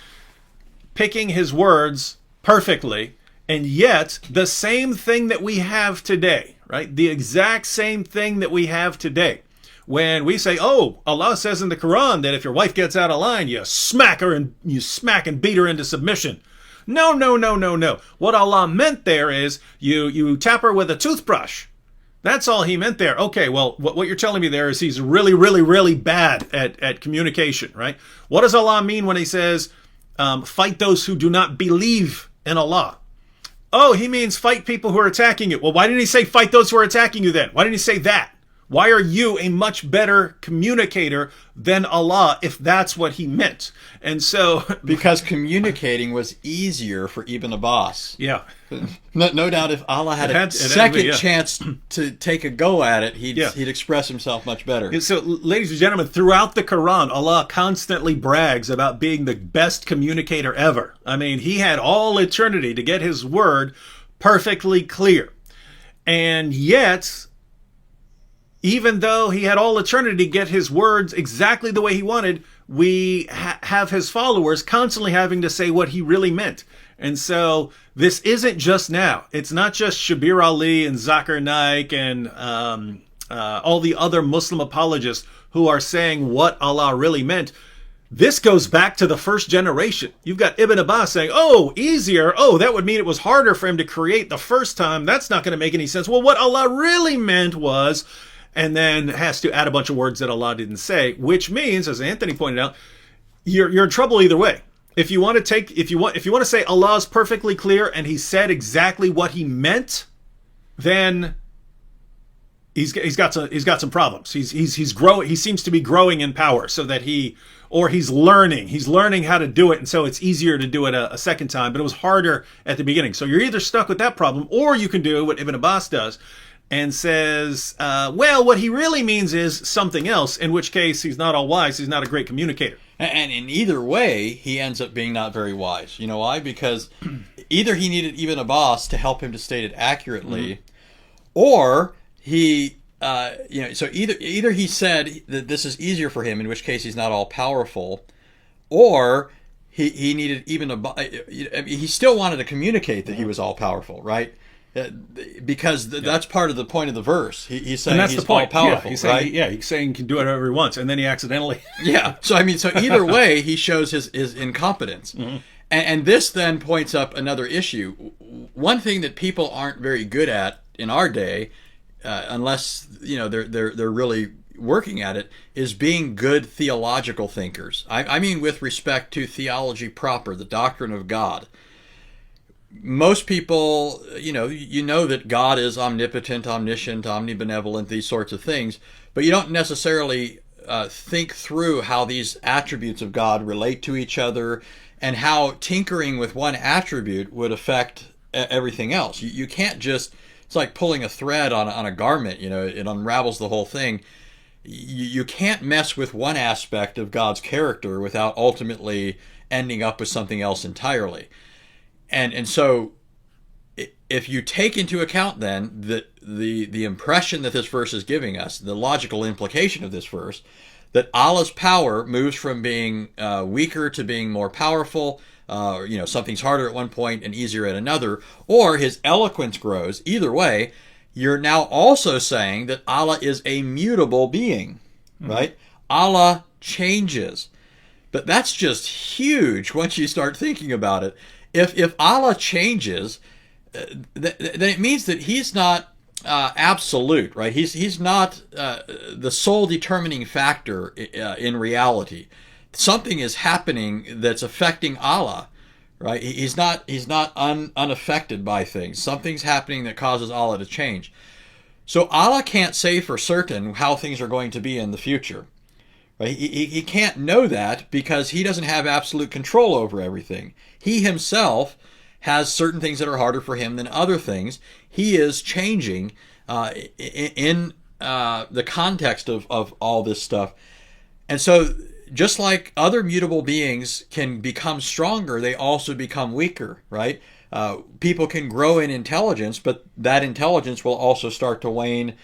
picking his words perfectly, and yet the same thing that we have today, right? The exact same thing that we have today. When we say, Allah says in the Quran that if your wife gets out of line, you smack and beat her into submission. No. What Allah meant there is you tap her with a toothbrush. That's all he meant there. Okay, well, what you're telling me there is he's really, really, really bad at communication, right? What does Allah mean when he says, fight those who do not believe in Allah? Oh, he means fight people who are attacking you. Well, why didn't he say fight those who are attacking you then? Why didn't he say that? Why are you a much better communicator than Allah if that's what he meant? And so, because communicating was easier for Ibn Abbas. Yeah. No doubt if Allah had a second chance to take a go at it, he'd express himself much better. And so, ladies and gentlemen, throughout the Quran, Allah constantly brags about being the best communicator ever. I mean, he had all eternity to get his word perfectly clear. And yet, even though he had all eternity to get his words exactly the way he wanted, we have his followers constantly having to say what he really meant. And so this isn't just now. It's not just Shabir Ali and Zakir Naik and all the other Muslim apologists who are saying what Allah really meant, this goes back to the first generation. You've got Ibn Abbas saying, oh, easier. Oh, that would mean it was harder for him to create the first time. That's not going to make any sense. Well, what Allah really meant was, and then has to add a bunch of words that Allah didn't say, which means, as Anthony pointed out, you're in trouble either way. If you want to say Allah is perfectly clear and he said exactly what he meant, then he's got some problems. He's growing. He seems to be growing in power, so that he's learning how to do it, and so it's easier to do it a second time. But it was harder at the beginning. So you're either stuck with that problem, or you can do what Ibn Abbas does and says, well, what he really means is something else. In which case, he's not all wise. He's not a great communicator. And in either way, he ends up being not very wise. You know why? Because either he needed Ibn Abbas to help him to state it accurately, or he, so either he said that this is easier for him, in which case he's not all powerful, or he needed Ibn Abbas. He still wanted to communicate that he was all powerful, right? Because that's part of the point of the verse. He's saying he's all powerful, he's right? saying, he's saying he can do it however he wants, and then he accidentally. So either way, he shows his incompetence. And this then points up another issue. One thing that people aren't very good at in our day, unless they're really working at it, is being good theological thinkers. I mean, with respect to theology proper, the doctrine of God. Most people, you know that God is omnipotent, omniscient, omnibenevolent, these sorts of things, but you don't necessarily think through how these attributes of God relate to each other, and how tinkering with one attribute would affect everything else. You can't just, it's like pulling a thread on a garment, it unravels the whole thing. You can't mess with one aspect of God's character without ultimately ending up with something else entirely. And so if you take into account then the impression that this verse is giving us, the logical implication of this verse, that Allah's power moves from being weaker to being more powerful, something's harder at one point and easier at another, or his eloquence grows, either way, you're now also saying that Allah is a mutable being, right? Allah changes. But that's just huge once you start thinking about it. If Allah changes, then it means that he's not absolute, right? He's not the sole determining factor in reality. Something is happening that's affecting Allah, right? He's not unaffected by things. Something's happening that causes Allah to change. So Allah can't say for certain how things are going to be in the future. Right? He can't know that because he doesn't have absolute control over everything. He himself has certain things that are harder for him than other things. He is changing in the context of all this stuff. And so just like other mutable beings can become stronger, they also become weaker, right? People can grow in intelligence, but that intelligence will also start to wane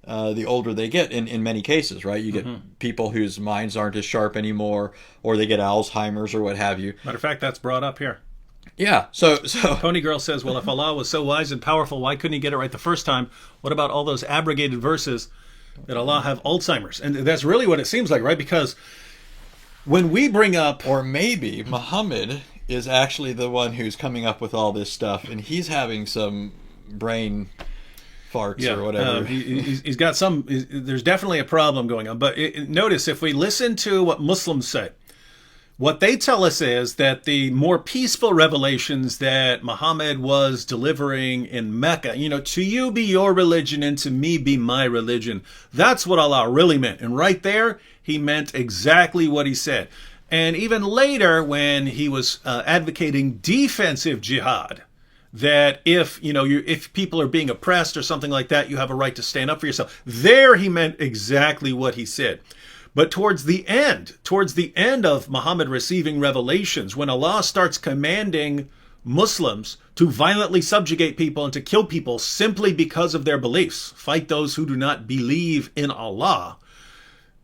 the older they get in many cases, right? You get people whose minds aren't as sharp anymore, or they get Alzheimer's or what have you. Matter of fact, that's brought up here. Yeah, so Pony Girl says, well, if Allah was so wise and powerful, why couldn't he get it right the first time? What about all those abrogated verses that Allah have Alzheimer's? And that's really what it seems like, right? Because when we bring up... Or maybe Muhammad is actually the one who's coming up with all this stuff, and he's having some brain farts or whatever. He's got some... There's definitely a problem going on. But notice, if we listen to what Muslims say, what they tell us is that the more peaceful revelations that Muhammad was delivering in Mecca, to you be your religion and to me be my religion. That's what Allah really meant. And right there, he meant exactly what he said. And even later, when he was advocating defensive jihad, that if people are being oppressed or something like that, you have a right to stand up for yourself. There he meant exactly what he said. But towards the end of Muhammad receiving revelations, when Allah starts commanding Muslims to violently subjugate people and to kill people simply because of their beliefs, fight those who do not believe in Allah,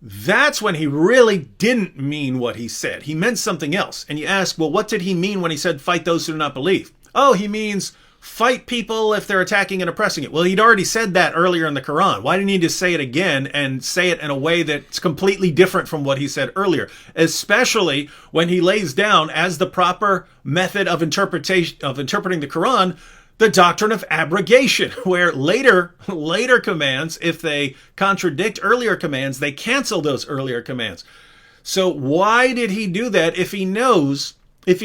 that's when he really didn't mean what he said. He meant something else. And you ask, well, what did he mean when he said fight those who do not believe? Oh, he means fight people if they're attacking and oppressing it. Well, he'd already said that earlier in the Quran. Why didn't he just say it again and say it in a way that's completely different from what he said earlier? Especially when he lays down as the proper method of interpreting the Quran, the doctrine of abrogation, where later commands, if they contradict earlier commands, they cancel those earlier commands. So why did he do that if he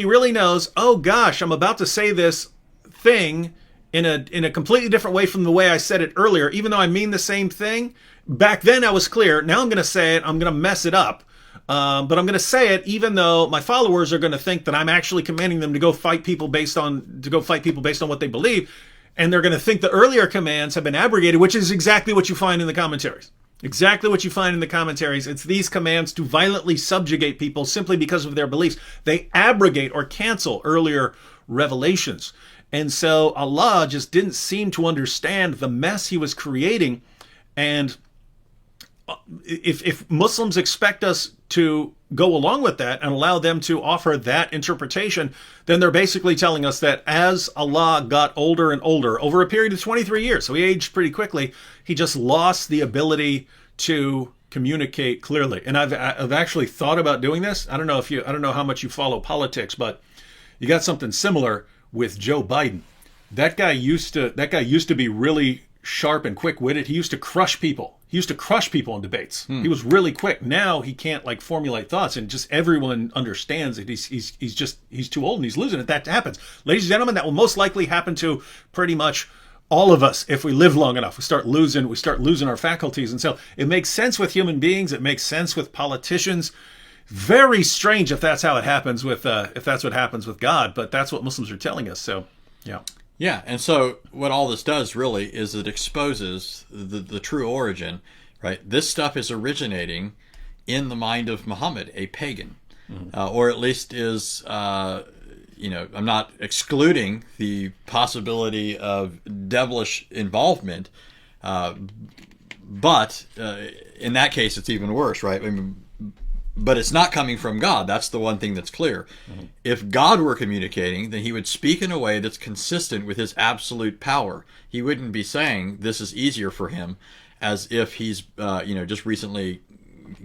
really knows, oh gosh, I'm about to say this thing in a completely different way from the way I said it earlier, even though I mean the same thing? Back then I was clear. Now I'm going to say it. I'm going to mess it up. But I'm going to say it even though my followers are going to think that I'm actually commanding them to go fight people based on what they believe. And they're going to think the earlier commands have been abrogated, which is exactly what you find in the commentaries. Exactly what you find in the commentaries. It's these commands to violently subjugate people simply because of their beliefs. They abrogate or cancel earlier revelations. And so Allah just didn't seem to understand the mess he was creating. And if Muslims expect us to go along with that and allow them to offer that interpretation, then they're basically telling us that as Allah got older and older over a period of 23 years, so he aged pretty quickly, he just lost the ability to communicate clearly. And I've actually thought about doing this. I don't know how much you follow politics, but you got something similar with Joe Biden. That guy used to be really sharp and quick-witted. He used to crush people. He used to crush people in debates. He was really quick. Now he can't formulate thoughts, and just everyone understands that he's too old and he's losing it. That happens, ladies and gentlemen. That will most likely happen to pretty much all of us if we live long enough. We start losing our faculties, and so it makes sense with human beings. It makes sense with politicians. Very strange if that's how it happens with if that's what happens with God, but that's what Muslims are telling us. So, yeah. Yeah, and so what all this does really is it exposes the true origin, right? This stuff is originating in the mind of Muhammad, a pagan, or at least is, I'm not excluding the possibility of devilish involvement, but in that case it's even worse, right? I mean, but it's not coming from God. That's the one thing that's clear. If God were communicating, then he would speak in a way that's consistent with his absolute power. He wouldn't be saying this is easier for him as if he's, just recently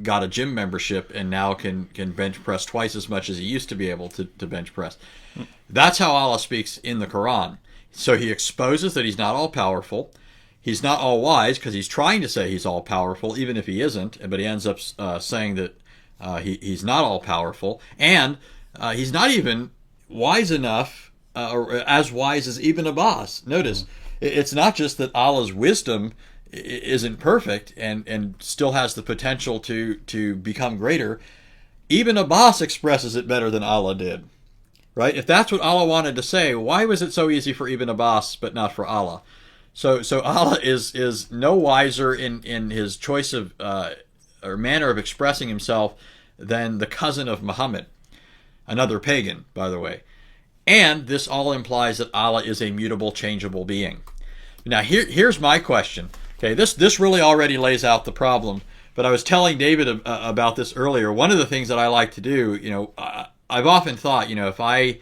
got a gym membership and now can bench press twice as much as he used to be able to bench press. That's how Allah speaks in the Quran. So he exposes that he's not all powerful. He's not all wise because he's trying to say he's all powerful, even if he isn't. But he ends up saying that he's not all powerful, and he's not even wise enough, or as wise as Ibn Abbas. Notice, it's not just that Allah's wisdom isn't perfect and still has the potential to become greater. Ibn Abbas expresses it better than Allah did, right? If that's what Allah wanted to say, why was it so easy for Ibn Abbas but not for Allah? So Allah is no wiser in his choice of or manner of expressing himself than the cousin of Muhammad, another pagan, by the way. And this all implies that Allah is a mutable, changeable being. Now, here's my question. Okay, this really already lays out the problem, but I was telling David about this earlier. One of the things that I like to do, I've often thought, if I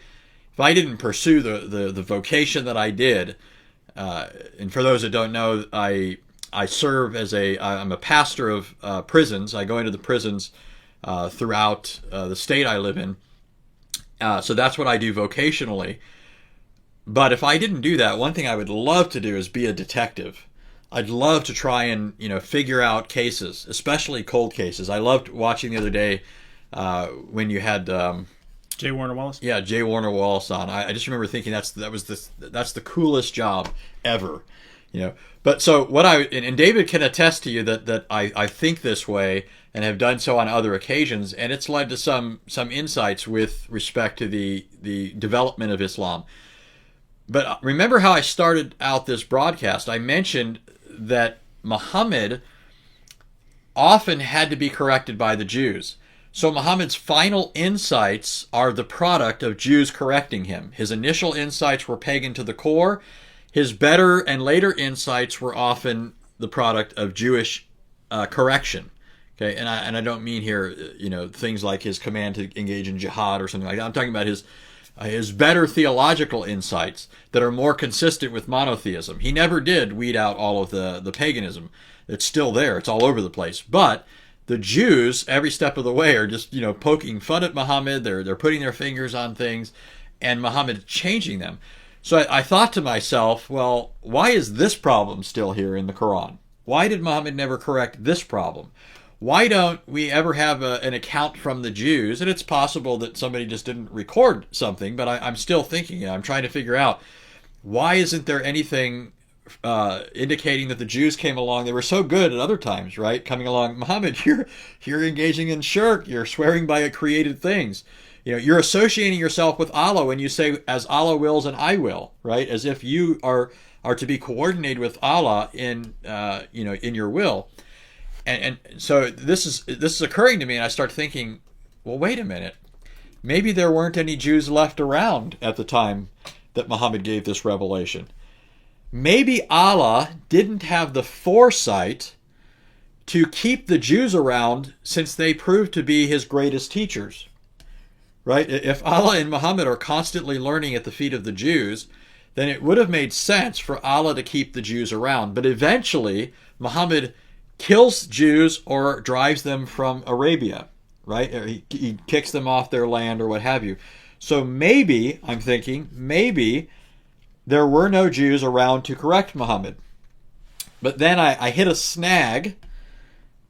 didn't pursue the vocation that I did, and for those that don't know, I serve as I'm a pastor of prisons. I go into the prisons throughout the state I live in. So that's what I do vocationally. But if I didn't do that, one thing I would love to do is be a detective. I'd love to try and figure out cases, especially cold cases. I loved watching the other day when you had J. Warner Wallace. Yeah, J. Warner Wallace on. I just remember thinking that's the coolest job ever. But so what and David can attest to you that I think this way and have done so on other occasions, and it's led to some insights with respect to the development of Islam. But remember how I started out this broadcast? I mentioned that Muhammad often had to be corrected by the Jews. So Muhammad's final insights are the product of Jews correcting him. His initial insights were pagan to the core. His better and later insights were often the product of Jewish correction. Okay, and I don't mean here, things like his command to engage in jihad or something like that. I'm talking about his his better theological insights that are more consistent with monotheism. He never did weed out all of the paganism. It's still there. It's all over the place. But the Jews, every step of the way, are just, poking fun at Muhammad. They're putting their fingers on things, and Muhammad changing them. So I thought to myself, well, why is this problem still here in the Quran? Why did Muhammad never correct this problem? Why don't we ever have an account from the Jews? And it's possible that somebody just didn't record something, but I'm still thinking, I'm trying to figure out, why isn't there anything indicating that the Jews came along? They were so good at other times, right? Coming along, Muhammad, you're engaging in shirk. You're swearing by created things. You're associating yourself with Allah when you say, as Allah wills and I will, right? As if you are to be coordinated with Allah in your will. And so this is occurring to me, and I start thinking, well, wait a minute. Maybe there weren't any Jews left around at the time that Muhammad gave this revelation. Maybe Allah didn't have the foresight to keep the Jews around since they proved to be his greatest teachers. Right? If Allah and Muhammad are constantly learning at the feet of the Jews, then it would have made sense for Allah to keep the Jews around. But eventually, Muhammad kills Jews or drives them from Arabia, right? Or he kicks them off their land or what have you. So maybe, I'm thinking, maybe there were no Jews around to correct Muhammad. But then I hit a snag.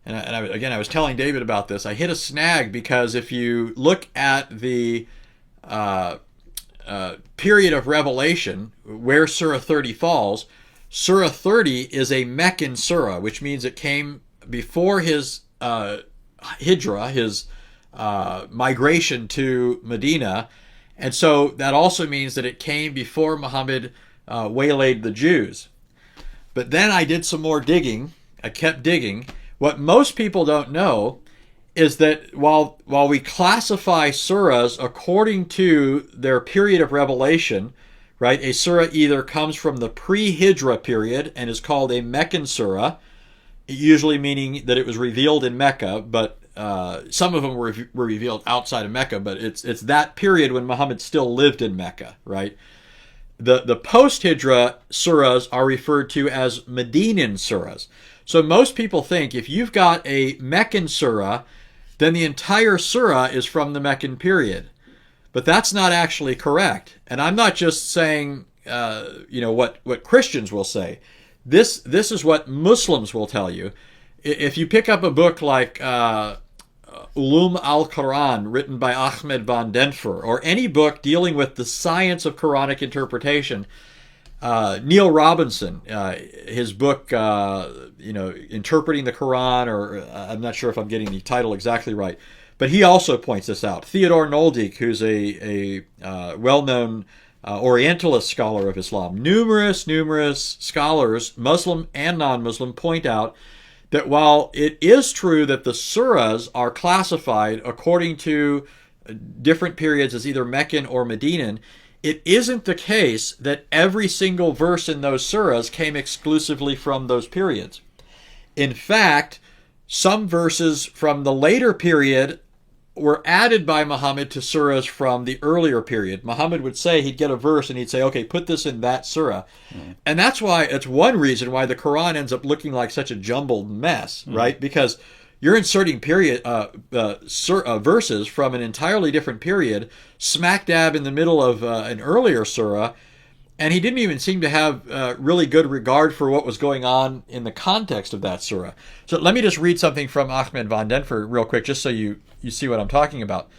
And I was telling David about this. I hit a snag because if you look at the period of revelation where Surah 30 falls, Surah 30 is a Meccan surah, which means it came before his hijrah, his migration to Medina. And so that also means that it came before Muhammad waylaid the Jews. But then I did some more digging. I kept digging. What most people don't know is that while we classify surahs according to their period of revelation, right, a surah either comes from the pre-Hijrah period and is called a Meccan surah, usually meaning that it was revealed in Mecca, but some of them were revealed outside of Mecca, but it's that period when Muhammad still lived in Mecca, right? The post-Hijrah surahs are referred to as Medinan surahs. So most people think if you've got a Meccan surah, then the entire surah is from the Meccan period. But that's not actually correct. And I'm not just saying, what Christians will say. This is what Muslims will tell you. If you pick up a book like Ulum al-Quran, written by Ahmed van Denver, or any book dealing with the science of Quranic interpretation, Neil Robinson, his book, Interpreting the Quran, or I'm not sure if I'm getting the title exactly right, but he also points this out. Theodore Noldik, who's a well-known Orientalist scholar of Islam, numerous scholars, Muslim and non-Muslim, point out that while it is true that the surahs are classified according to different periods as either Meccan or Medinan, it isn't the case that every single verse in those surahs came exclusively from those periods. In fact, some verses from the later period were added by Muhammad to surahs from the earlier period. Muhammad would say, he'd get a verse and he'd say, okay, put this in that surah. And that's why, it's one reason why the Quran ends up looking like such a jumbled mess, right? Because you're inserting verses from an entirely different period, smack dab in the middle of an earlier surah, and he didn't even seem to have really good regard for what was going on in the context of that surah. So let me just read something from Ahmed van Denver real quick, just so you see what I'm talking about.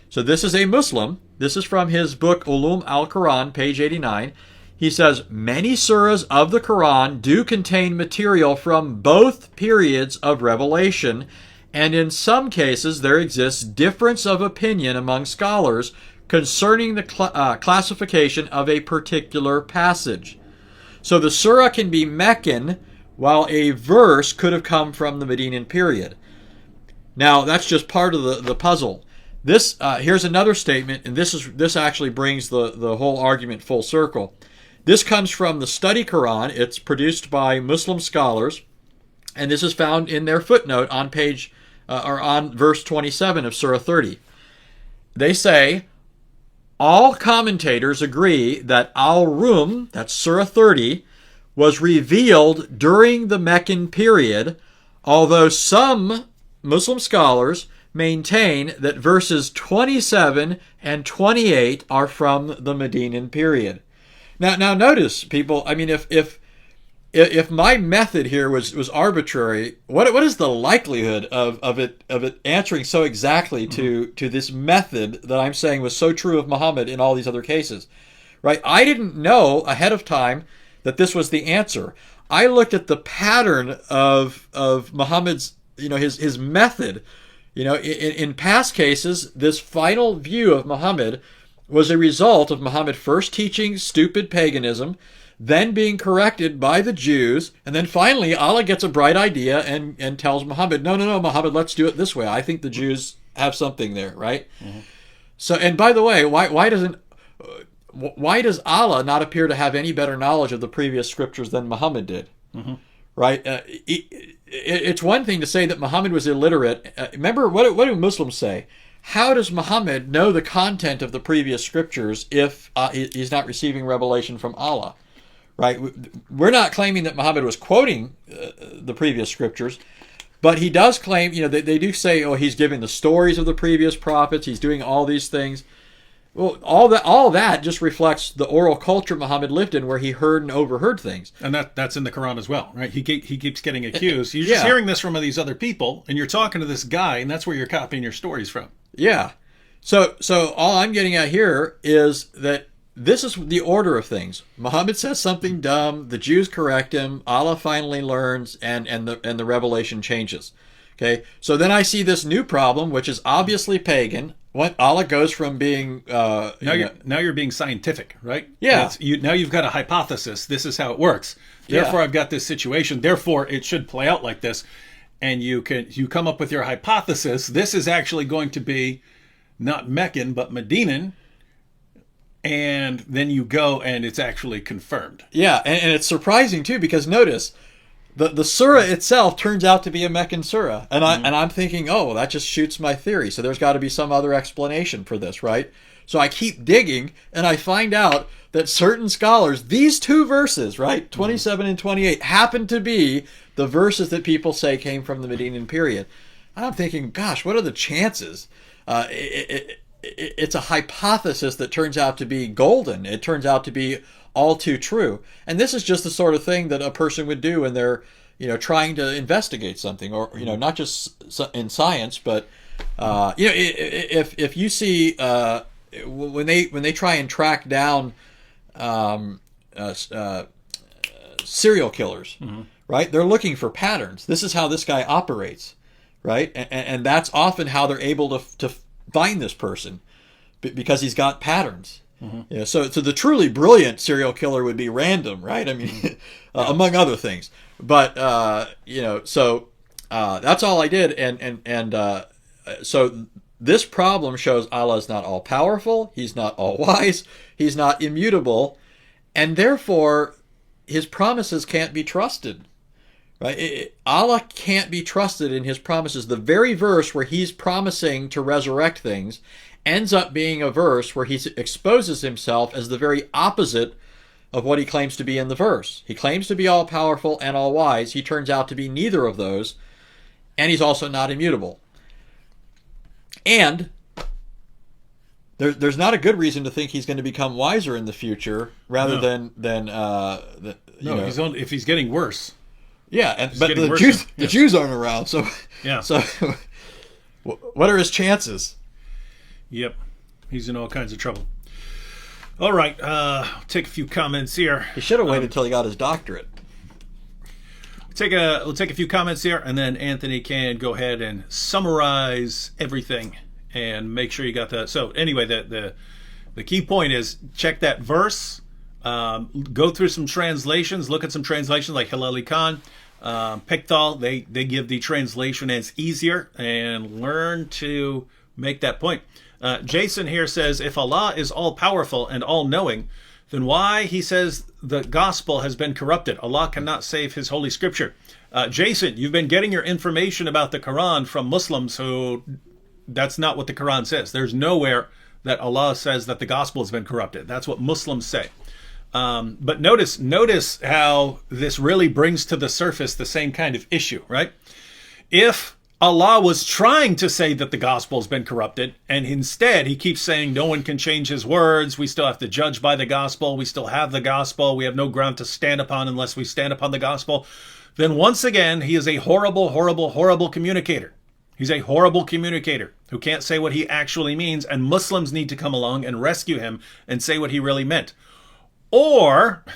So this is a Muslim. This is from his book Ulum al-Quran, page 89. He says, many surahs of the Quran do contain material from both periods of revelation, and in some cases there exists difference of opinion among scholars concerning the classification of a particular passage. So the surah can be Meccan, while a verse could have come from the Medinan period. Now, that's just part of the puzzle. This here's another statement, and this actually brings the whole argument full circle. This comes from the Study Quran. It's produced by Muslim scholars, and this is found in their footnote on page or on verse 27 of Surah 30. They say, all commentators agree that Al-Rum, that's Surah 30, was revealed during the Meccan period, although some Muslim scholars maintain that verses 27 and 28 are from the Medinan period. Now notice, people, I mean, if my method here was arbitrary, what is the likelihood of it answering so exactly to this method that I'm saying was so true of Muhammad in all these other cases, right? I didn't know ahead of time that this was the answer. I looked at the pattern of Muhammad's, his method. In past cases, this final view of Muhammad was a result of Muhammad first teaching stupid paganism, then being corrected by the Jews, and then finally Allah gets a bright idea and tells Muhammad, no, Muhammad, let's do it this way. I think the Jews have something there, right? Mm-hmm. So, and by the way, why does Allah not appear to have any better knowledge of the previous scriptures than Muhammad did? Mm-hmm. Right? It's one thing to say that Muhammad was illiterate. Remember, what do Muslims say? How does Muhammad know the content of the previous scriptures if he's not receiving revelation from Allah? Right? We're not claiming that Muhammad was quoting the previous scriptures, but he does claim, they do say, oh, he's giving the stories of the previous prophets, he's doing all these things. Well, all that just reflects the oral culture Muhammad lived in, where he heard and overheard things. And that's in the Quran as well, right? He keeps getting accused. You're just hearing this from these other people, and you're talking to this guy, and that's where you're copying your stories from. Yeah. So all I'm getting at here is that this is the order of things. Muhammad says something dumb, the Jews correct him, Allah finally learns, and the revelation changes. Okay, so then I see this new problem, which is obviously pagan. What Allah goes from being now you're being scientific, right? Yeah. Now you've got a hypothesis. This is how it works. Therefore, I've got this situation. Therefore, it should play out like this. And you come up with your hypothesis. This is actually going to be not Meccan but Medinan. And then you go and it's actually confirmed. Yeah, and it's surprising too, because notice the surah itself turns out to be a Meccan surah, and I'm thinking, oh, well, that just shoots my theory. So there's got to be some other explanation for this, right? So I keep digging, and I find out that certain scholars, these two verses, right, 27 and 28, happen to be the verses that people say came from the Medinan period. And I'm thinking, gosh, what are the chances? It's a hypothesis that turns out to be golden. It turns out to be all too true. And this is just the sort of thing that a person would do when they're, trying to investigate something, or, not just in science, but, if you see, when they try and track down serial killers, right? They're looking for patterns. This is how this guy operates, right? And that's often how they're able to find this person, because he's got patterns. Mm-hmm. So the truly brilliant serial killer would be random, right? I mean, among other things. But so that's all I did, and so this problem shows Allah is not all powerful, He's not all wise, He's not immutable, and therefore His promises can't be trusted. Right? Allah can't be trusted in His promises. The very verse where He's promising to resurrect things ends up being a verse where He exposes Himself as the very opposite of what He claims to be in the verse. He claims to be all-powerful and all-wise. He turns out to be neither of those, and He's also not immutable. And there's not a good reason to think He's going to become wiser in the future, rather than if He's getting worse. Yeah, but the Jews aren't around, so yeah. So what are his chances? Yep, he's in all kinds of trouble. All right, take a few comments here. He should have waited until he got his doctorate. We'll take a few comments here, and then Anthony can go ahead and summarize everything and make sure you got that. So anyway, the key point is check that verse. Go through some translations. Look at some translations like Hilali Khan, Pickthall. They give the translation as easier, and learn to make that point. Jason here says, if Allah is all-powerful and all-knowing, then why he says the gospel has been corrupted? Allah cannot save His holy scripture. Jason, you've been getting your information about the Quran from Muslims who that's not what the Quran says. There's nowhere that Allah says that the gospel has been corrupted. That's what Muslims say. But notice how this really brings to the surface the same kind of issue, right? If Allah was trying to say that the gospel has been corrupted, and instead he keeps saying no one can change his words, we still have to judge by the gospel, we still have the gospel, we have no ground to stand upon unless we stand upon the gospel, then once again he is a horrible, horrible, horrible communicator. He's a horrible communicator who can't say what he actually means, and Muslims need to come along and rescue him and say what he really meant. Or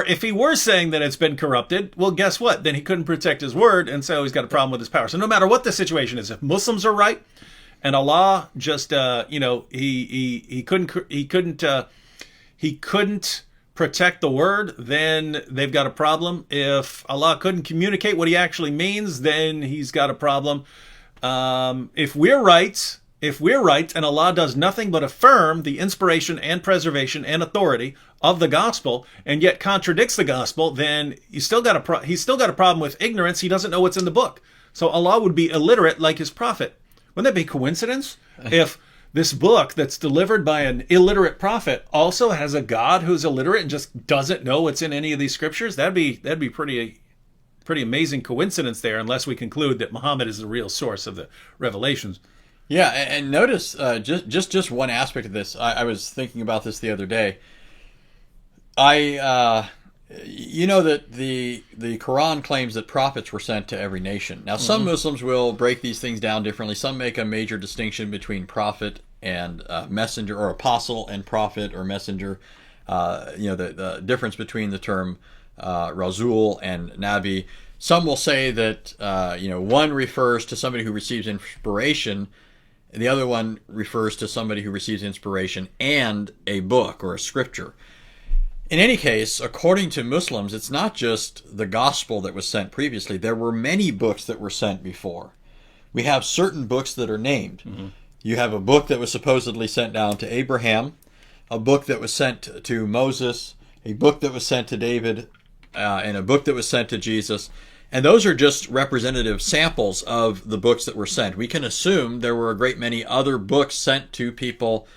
if he were saying that it's been corrupted, well, guess what? Then he couldn't protect his word, and so he's got a problem with his power. So no matter what the situation is, if Muslims are right, and Allah just, he couldn't protect the word, then they've got a problem. If Allah couldn't communicate what he actually means, then he's got a problem. If we're right, and Allah does nothing but affirm the inspiration and preservation and authority of the gospel, and yet contradicts the gospel, then he's still got a problem with ignorance. He doesn't know what's in the book. So Allah would be illiterate like his prophet. Wouldn't that be coincidence? If this book that's delivered by an illiterate prophet also has a God who's illiterate and just doesn't know what's in any of these scriptures, that'd be pretty amazing coincidence there, unless we conclude that Muhammad is the real source of the revelations. Yeah, and notice just one aspect of this. I was thinking about this the other day. You know that the Quran claims that prophets were sent to every nation. Now, some Muslims will break these things down differently. Some make a major distinction between prophet and messenger, or apostle and prophet or messenger. The difference between the term Rasul and Nabi. Some will say that one refers to somebody who receives inspiration, and the other one refers to somebody who receives inspiration and a book or a scripture. In any case, according to Muslims, it's not just the gospel that was sent previously. There were many books that were sent before. We have certain books that are named. Mm-hmm. You have a book that was supposedly sent down to Abraham, a book that was sent to Moses, a book that was sent to David, and a book that was sent to Jesus. And those are just representative samples of the books that were sent. We can assume there were a great many other books sent to people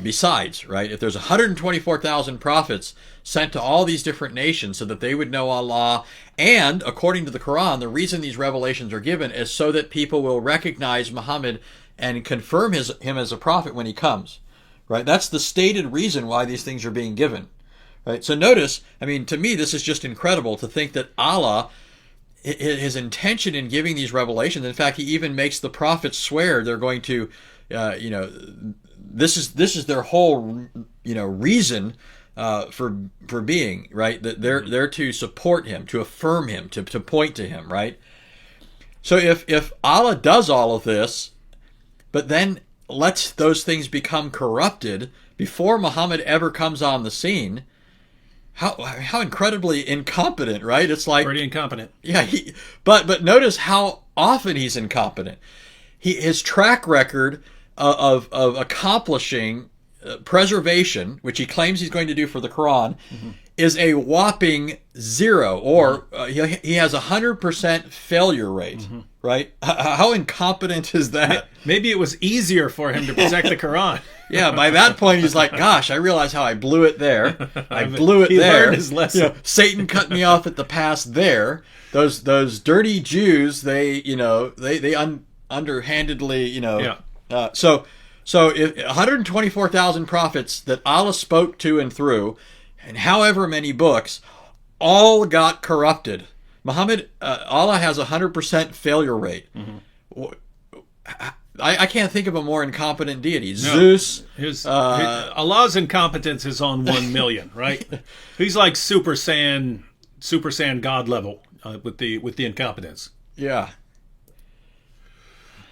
besides, right? If there's 124,000 prophets sent to all these different nations so that they would know Allah, and according to the Quran, the reason these revelations are given is so that people will recognize Muhammad and confirm him as a prophet when he comes, right? That's the stated reason why these things are being given, right? So notice, to me, this is just incredible to think that Allah, his intention in giving these revelations, in fact, he even makes the prophets swear they're going to, this is their whole, reason for being, right? That they're to support him, to affirm him, to point to him, right? So if Allah does all of this, but then lets those things become corrupted before Muhammad ever comes on the scene, how incredibly incompetent, right? It's like pretty incompetent. Yeah, but notice how often he's incompetent. His track record of accomplishing preservation, which he claims he's going to do for the Quran, is a whopping 0, or he has 100% failure rate, right? How incompetent is that? Maybe it was easier for him to protect the Quran. Yeah, by that point he's like, gosh, I realize how I blew it there. I blew it he there. He learned his lesson. Satan cut me off at the pass there. Those dirty Jews, they underhandedly, So if 124,000 prophets that Allah spoke to and through, and however many books, all got corrupted. Allah has 100% failure rate. I can't think of a more incompetent deity. No. Zeus. Allah's incompetence is on 1 million, right? He's like Super Saiyan God level with the incompetence. Yeah.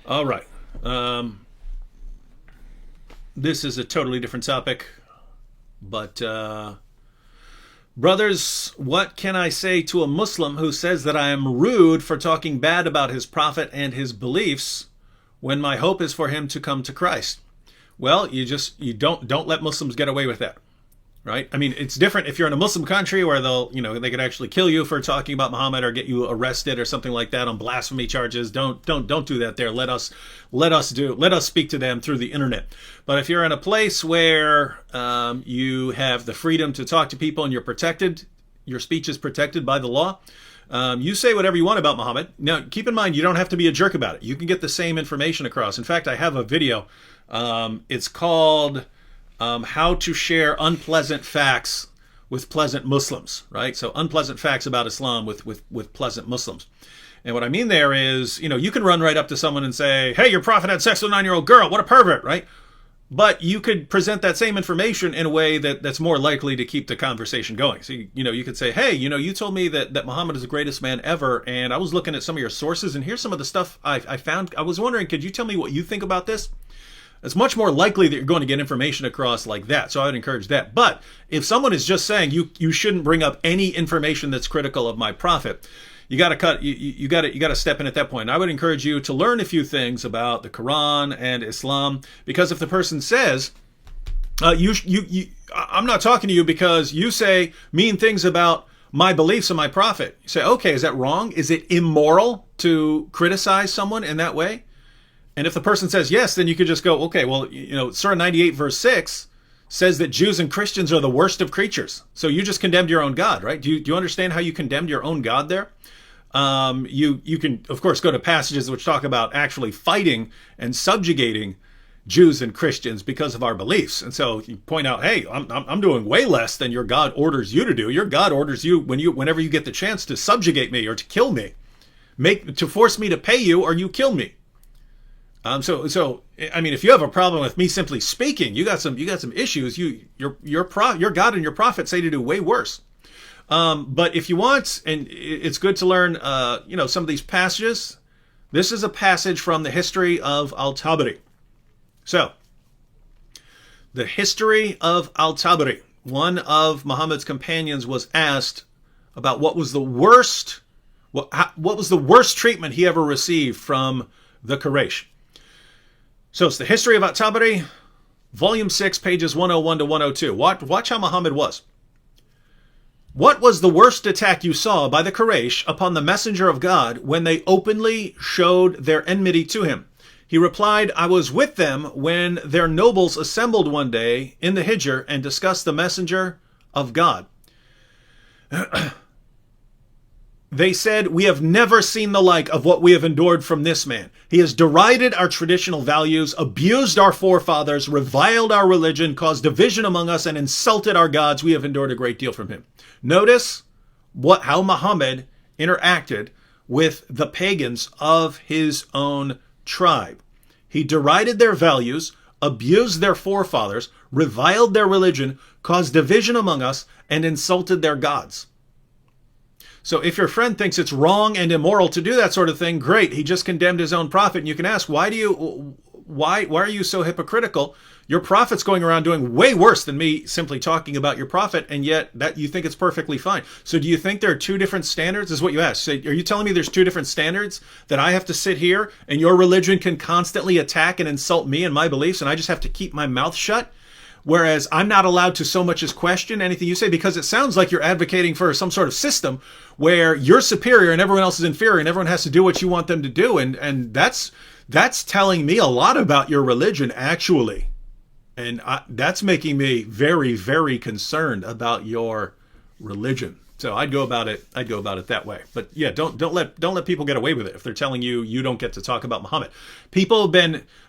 All right. This is a totally different topic, but brothers, what can I say to a Muslim who says that I am rude for talking bad about his prophet and his beliefs when my hope is for him to come to Christ? Well, you don't let Muslims get away with that. right? I mean, it's different if you're in a Muslim country where they could actually kill you for talking about Muhammad or get you arrested or something like that on blasphemy charges. Don't do that there. Let us speak to them through the internet. But if you're in a place where you have the freedom to talk to people and you're protected, your speech is protected by the law. You say whatever you want about Muhammad. Now, keep in mind, you don't have to be a jerk about it. You can get the same information across. In fact, I have a video. It's called How to Share Unpleasant Facts with Pleasant Muslims, right? So unpleasant facts about Islam with pleasant Muslims. And what I mean there is, you can run right up to someone and say, hey, your prophet had sex with a 9-year-old girl. What a pervert, right? But you could present that same information in a way that's more likely to keep the conversation going. So, you could say, hey, you told me that Muhammad is the greatest man ever, and I was looking at some of your sources, and here's some of the stuff I found. I was wondering, could you tell me what you think about this? It's much more likely that you're going to get information across like that. So I would encourage that. But if someone is just saying you shouldn't bring up any information that's critical of my prophet, you got to step in at that point. I would encourage you to learn a few things about the Quran and Islam, because if the person says, I'm not talking to you because you say mean things about my beliefs and my prophet. You say, okay, is that wrong? Is it immoral to criticize someone in that way? And if the person says yes, then you could just go, okay, well, Surah 98 verse 6 says that Jews and Christians are the worst of creatures. So you just condemned your own God, right? Do you understand how you condemned your own God there? You can, of course, go to passages which talk about actually fighting and subjugating Jews and Christians because of our beliefs. And so you point out, hey, I'm doing way less than your God orders you to do. Your God orders you whenever you get the chance to subjugate me or to kill me, to force me to pay you or you kill me. So I mean, if you have a problem with me simply speaking, you got some issues. Your God and your prophet say to do way worse. But if you want, and it's good to learn, some of these passages. This is a passage from the history of Al-Tabari. So, the history of Al-Tabari. One of Muhammad's companions was asked about what was the worst treatment he ever received from the Quraysh. So it's the history of Al-Tabari, volume 6, pages 101 to 102. Watch how Muhammad was. What was the worst attack you saw by the Quraysh upon the messenger of God when they openly showed their enmity to him? He replied, I was with them when their nobles assembled one day in the Hijr and discussed the messenger of God. They said, we have never seen the like of what we have endured from this man. He has derided our traditional values, abused our forefathers, reviled our religion, caused division among us, and insulted our gods. We have endured a great deal from him. Notice how Muhammad interacted with the pagans of his own tribe. He derided their values, abused their forefathers, reviled their religion, caused division among us, and insulted their gods. So if your friend thinks it's wrong and immoral to do that sort of thing, great. He just condemned his own prophet. And you can ask, why are you so hypocritical? Your prophet's going around doing way worse than me simply talking about your prophet, and yet that you think it's perfectly fine. So do you think there are two different standards, is what you ask? So are you telling me there's two different standards, that I have to sit here and your religion can constantly attack and insult me and my beliefs, and I just have to keep my mouth shut? Whereas I'm not allowed to so much as question anything you say, because it sounds like you're advocating for some sort of system where you're superior and everyone else is inferior and everyone has to do what you want them to do. And that's telling me a lot about your religion, actually. And that's making me very, very concerned about your religion. So I'd go about it that way. But yeah, don't let people get away with it if they're telling you you don't get to talk about Muhammad.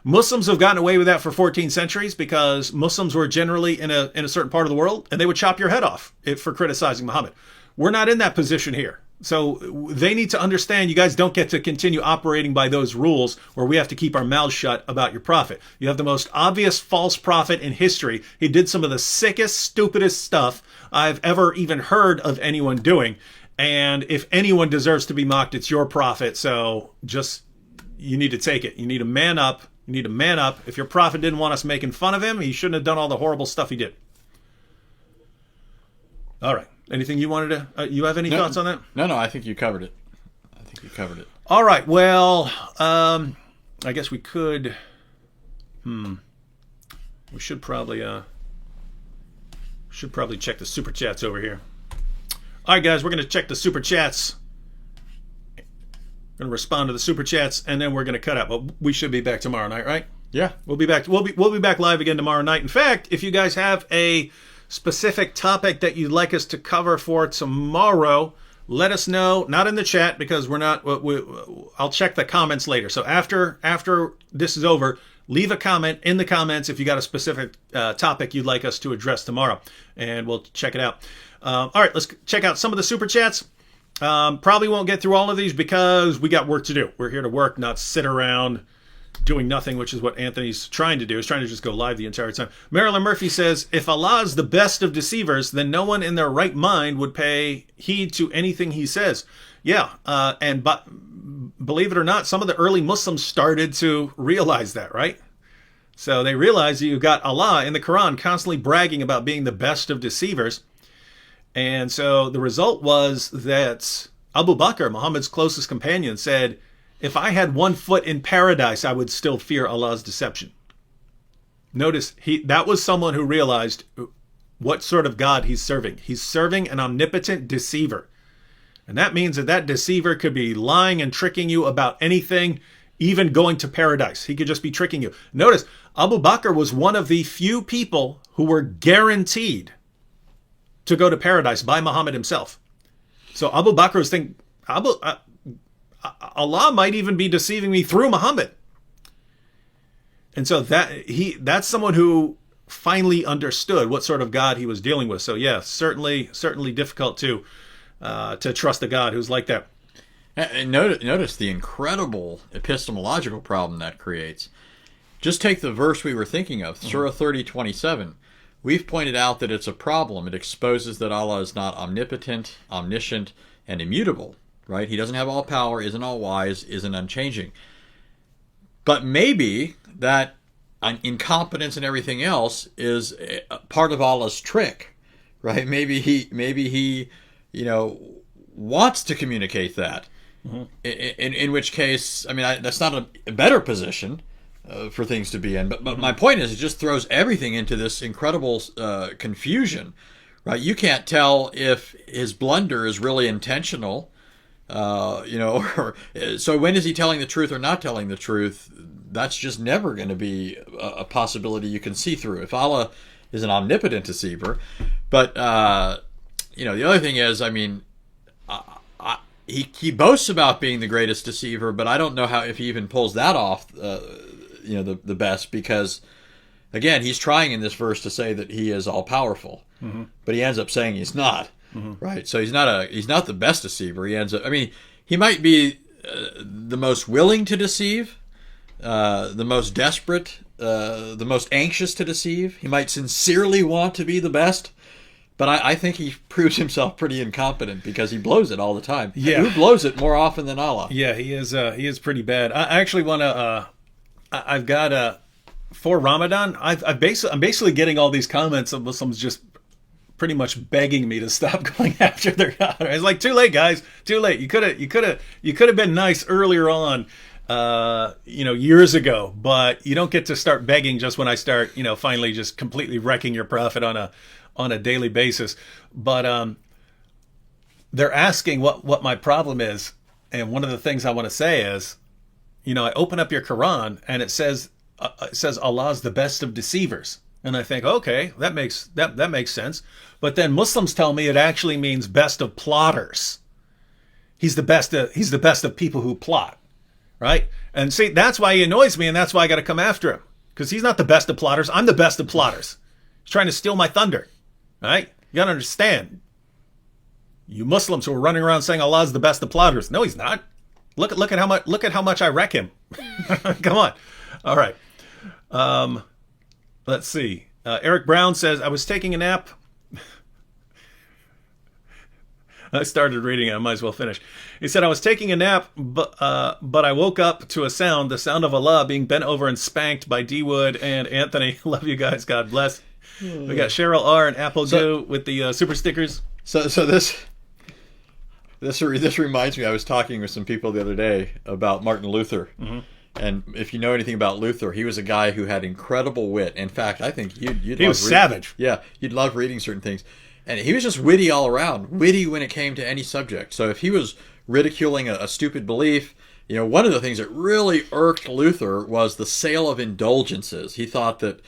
Muslims have gotten away with that for 14 centuries because Muslims were generally in a certain part of the world, and they would chop your head off for criticizing Muhammad. We're not in that position here. So they need to understand you guys don't get to continue operating by those rules where we have to keep our mouths shut about your prophet. You have the most obvious false prophet in history. He did some of the sickest, stupidest stuff I've ever even heard of anyone doing. And if anyone deserves to be mocked, it's your prophet. So you need to take it. You need to man up. You need to man up. If your prophet didn't want us making fun of him, he shouldn't have done all the horrible stuff he did. All right. Anything you wanted to, you have any thoughts on that? No, I think you covered it. All right. Well, I guess we could, we should probably, Should probably check the super chats over here. All right, guys, we're going to check the super chats. Going to respond to the super chats, and then we're going to cut out. But we should be back tomorrow night, right? Yeah. We'll be back. We'll be back live again tomorrow night. In fact, if you guys have a specific topic that you'd like us to cover for tomorrow, let us know. Not in the chat, because we're not. I'll check the comments later. So after this is over, leave a comment in the comments if you got a specific topic you'd like us to address tomorrow, and we'll check it out. All right, let's check out some of the super chats. Probably won't get through all of these because we got work to do. We're here to work, not sit around doing nothing, which is what Anthony's trying to do. He's trying to just go live the entire time. Marilyn Murphy says, if Allah is the best of deceivers, then no one in their right mind would pay heed to anything he says. Yeah, but believe it or not, some of the early Muslims started to realize that, right? So they realized you've got Allah in the Quran constantly bragging about being the best of deceivers. And so the result was that Abu Bakr, Muhammad's closest companion, said, if I had one foot in paradise, I would still fear Allah's deception. Notice, that was someone who realized what sort of God he's serving. He's serving an omnipotent deceiver. And that means that deceiver could be lying and tricking you about anything, even going to paradise. He could just be tricking you. Notice, Abu Bakr was one of the few people who were guaranteed to go to paradise by Muhammad himself. So Abu Bakr was thinking, Allah might even be deceiving me through Muhammad. And so that's someone who finally understood what sort of God he was dealing with. So yeah, certainly difficult to trust a God who's like that. And notice the incredible epistemological problem that creates. Just take the verse we were thinking of, Surah 30:27. We've pointed out that it's a problem. It exposes that Allah is not omnipotent, omniscient, and immutable. Right? He doesn't have all power, isn't all wise, isn't unchanging. But maybe that incompetence and everything else is part of Allah's trick, right? Maybe he wants to communicate that. Mm-hmm. In which case, I mean, that's not a better position for things to be in. But my point is, it just throws everything into this incredible confusion, right? You can't tell if his blunder is really intentional. So when is he telling the truth or not telling the truth? That's just never going to be a possibility you can see through. If Allah is an omnipotent deceiver, but the other thing is, I mean, he boasts about being the greatest deceiver, but I don't know if he even pulls that off, the best, because again, he's trying in this verse to say that he is all powerful, but he ends up saying he's not. Mm-hmm. Right, so he's not the best deceiver. He ends up. I mean, he might be the most willing to deceive, the most desperate, the most anxious to deceive. He might sincerely want to be the best, but I think he proves himself pretty incompetent because he blows it all the time. Yeah, who blows it more often than Allah? Yeah, he is pretty bad. I actually want to. I've got for Ramadan. I'm basically getting all these comments of Muslims just pretty much begging me to stop going after their God. It's like, too late, guys, too late. You could have been nice earlier on, years ago, but you don't get to start begging just when I start, finally just completely wrecking your prophet on a daily basis. But they're asking what my problem is, and one of the things I want to say is, I open up your Quran and it says Allah's the best of deceivers. And I think, okay, that makes sense. But then Muslims tell me it actually means best of plotters. He's the best of people who plot, right? And see, that's why he annoys me, and that's why I got to come after him, because he's not the best of plotters. I'm the best of plotters. He's trying to steal my thunder, right? You got to understand. You Muslims who are running around saying Allah's the best of plotters. No, he's not. Look at how much I wreck him. Come on. All right. Let's see. Eric Brown says, I was taking a nap. I started reading it. I might as well finish. He said, I was taking a nap, but I woke up to the sound of Allah being bent over and spanked by D. Wood and Anthony. Love you guys. God bless. We got Cheryl R. and Apple Joe with the super stickers. So this reminds me, I was talking with some people the other day about Martin Luther. Mm-hmm. And if you know anything about Luther, he was a guy who had incredible wit. In fact, I think he was savage. Yeah, you'd love reading certain things. And he was just witty all around, witty when it came to any subject. So if he was ridiculing a stupid belief, one of the things that really irked Luther was the sale of indulgences. He thought that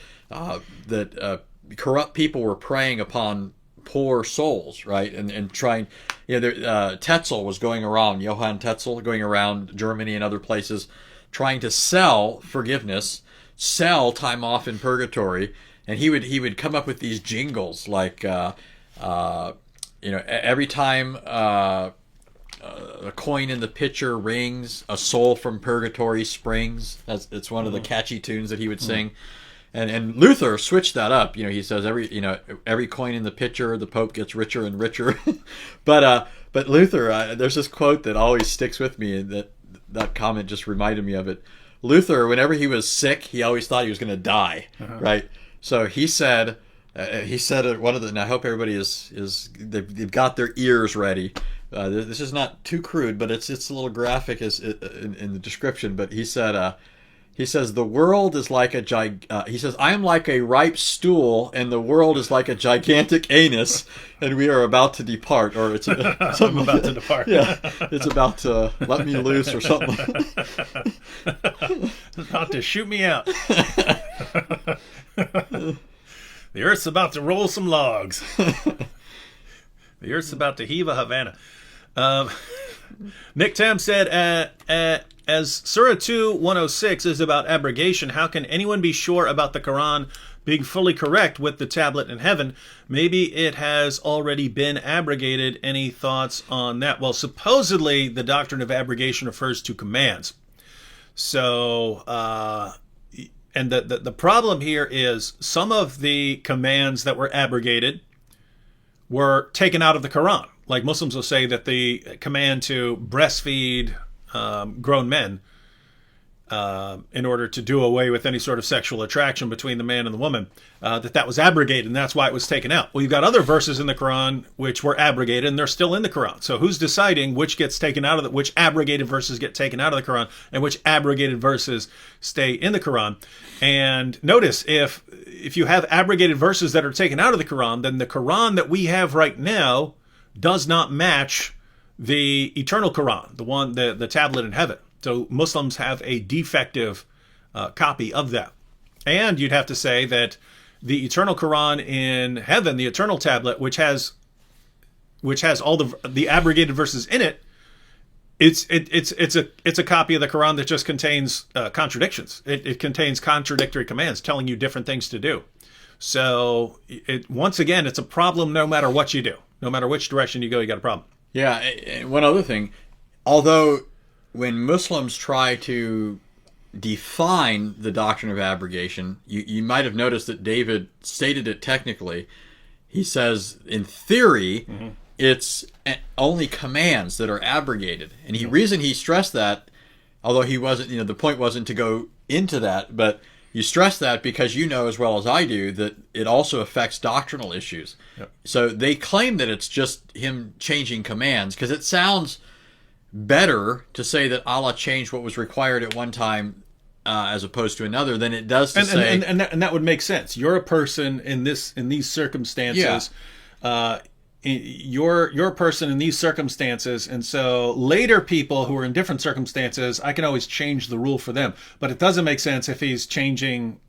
corrupt people were preying upon poor souls, right? And trying, Tetzel was going around, Johann Tetzel, going around Germany and other places, trying to sell forgiveness, sell time off in purgatory, and he would come up with these jingles like, every time a coin in the pitcher rings, a soul from purgatory springs. It's one of the catchy tunes that he would sing. And Luther switched that up. He says every coin in the pitcher, the Pope gets richer and richer. but Luther, there's this quote that always sticks with me, and that comment just reminded me of it. Luther, whenever he was sick, he always thought he was going to die, right? So he said one of the, and I hope everybody they've got their ears ready. This is not too crude, but it's a little graphic in the description. But he said. He says, the world is like he says, I am like a ripe stool, and the world is like a gigantic anus, and we are about to depart. Or it's I'm about to depart. Yeah, it's about to let me loose or something. It's about to shoot me out. The earth's about to roll some logs. The earth's about to heave a Havana. Nick Tam said, as Surah 2:106 is about abrogation, how can anyone be sure about the Quran being fully correct with the tablet in heaven? Maybe it has already been abrogated. Any thoughts on that? Well, supposedly the doctrine of abrogation refers to commands. So, and the problem here is some of the commands that were abrogated were taken out of the Quran. Like Muslims will say that the command to breastfeed grown men in order to do away with any sort of sexual attraction between the man and the woman, that was abrogated, and that's why it was taken out. Well, you've got other verses in the Quran which were abrogated, and they're still in the Quran. So who's deciding which gets taken out of which abrogated verses get taken out of the Quran, and which abrogated verses stay in the Quran? And notice, if you have abrogated verses that are taken out of the Quran, then the Quran that we have right now does not match the eternal Quran, the tablet in heaven. So Muslims have a defective copy of that. And you'd have to say that the eternal Quran in heaven, the eternal tablet, which has all the abrogated verses in it, it's a copy of the Quran that just contains contradictions. It contains contradictory commands telling you different things to do. So once again, it's a problem no matter what you do. No matter which direction you go, you got a problem. Yeah, and one other thing. Although when Muslims try to define the doctrine of abrogation, you might have noticed that David stated it technically. He says, in theory, it's only commands that are abrogated. And the reason he stressed that, although he wasn't, the point wasn't to go into that, but you stress that because you know as well as I do that it also affects doctrinal issues. Yep. So they claim that it's just him changing commands because it sounds better to say that Allah changed what was required at one time as opposed to another than it does to say... And that would make sense. You're a person in these circumstances. Yeah. You're a person in these circumstances, and so later people who are in different circumstances, I can always change the rule for them. But it doesn't make sense if he's changing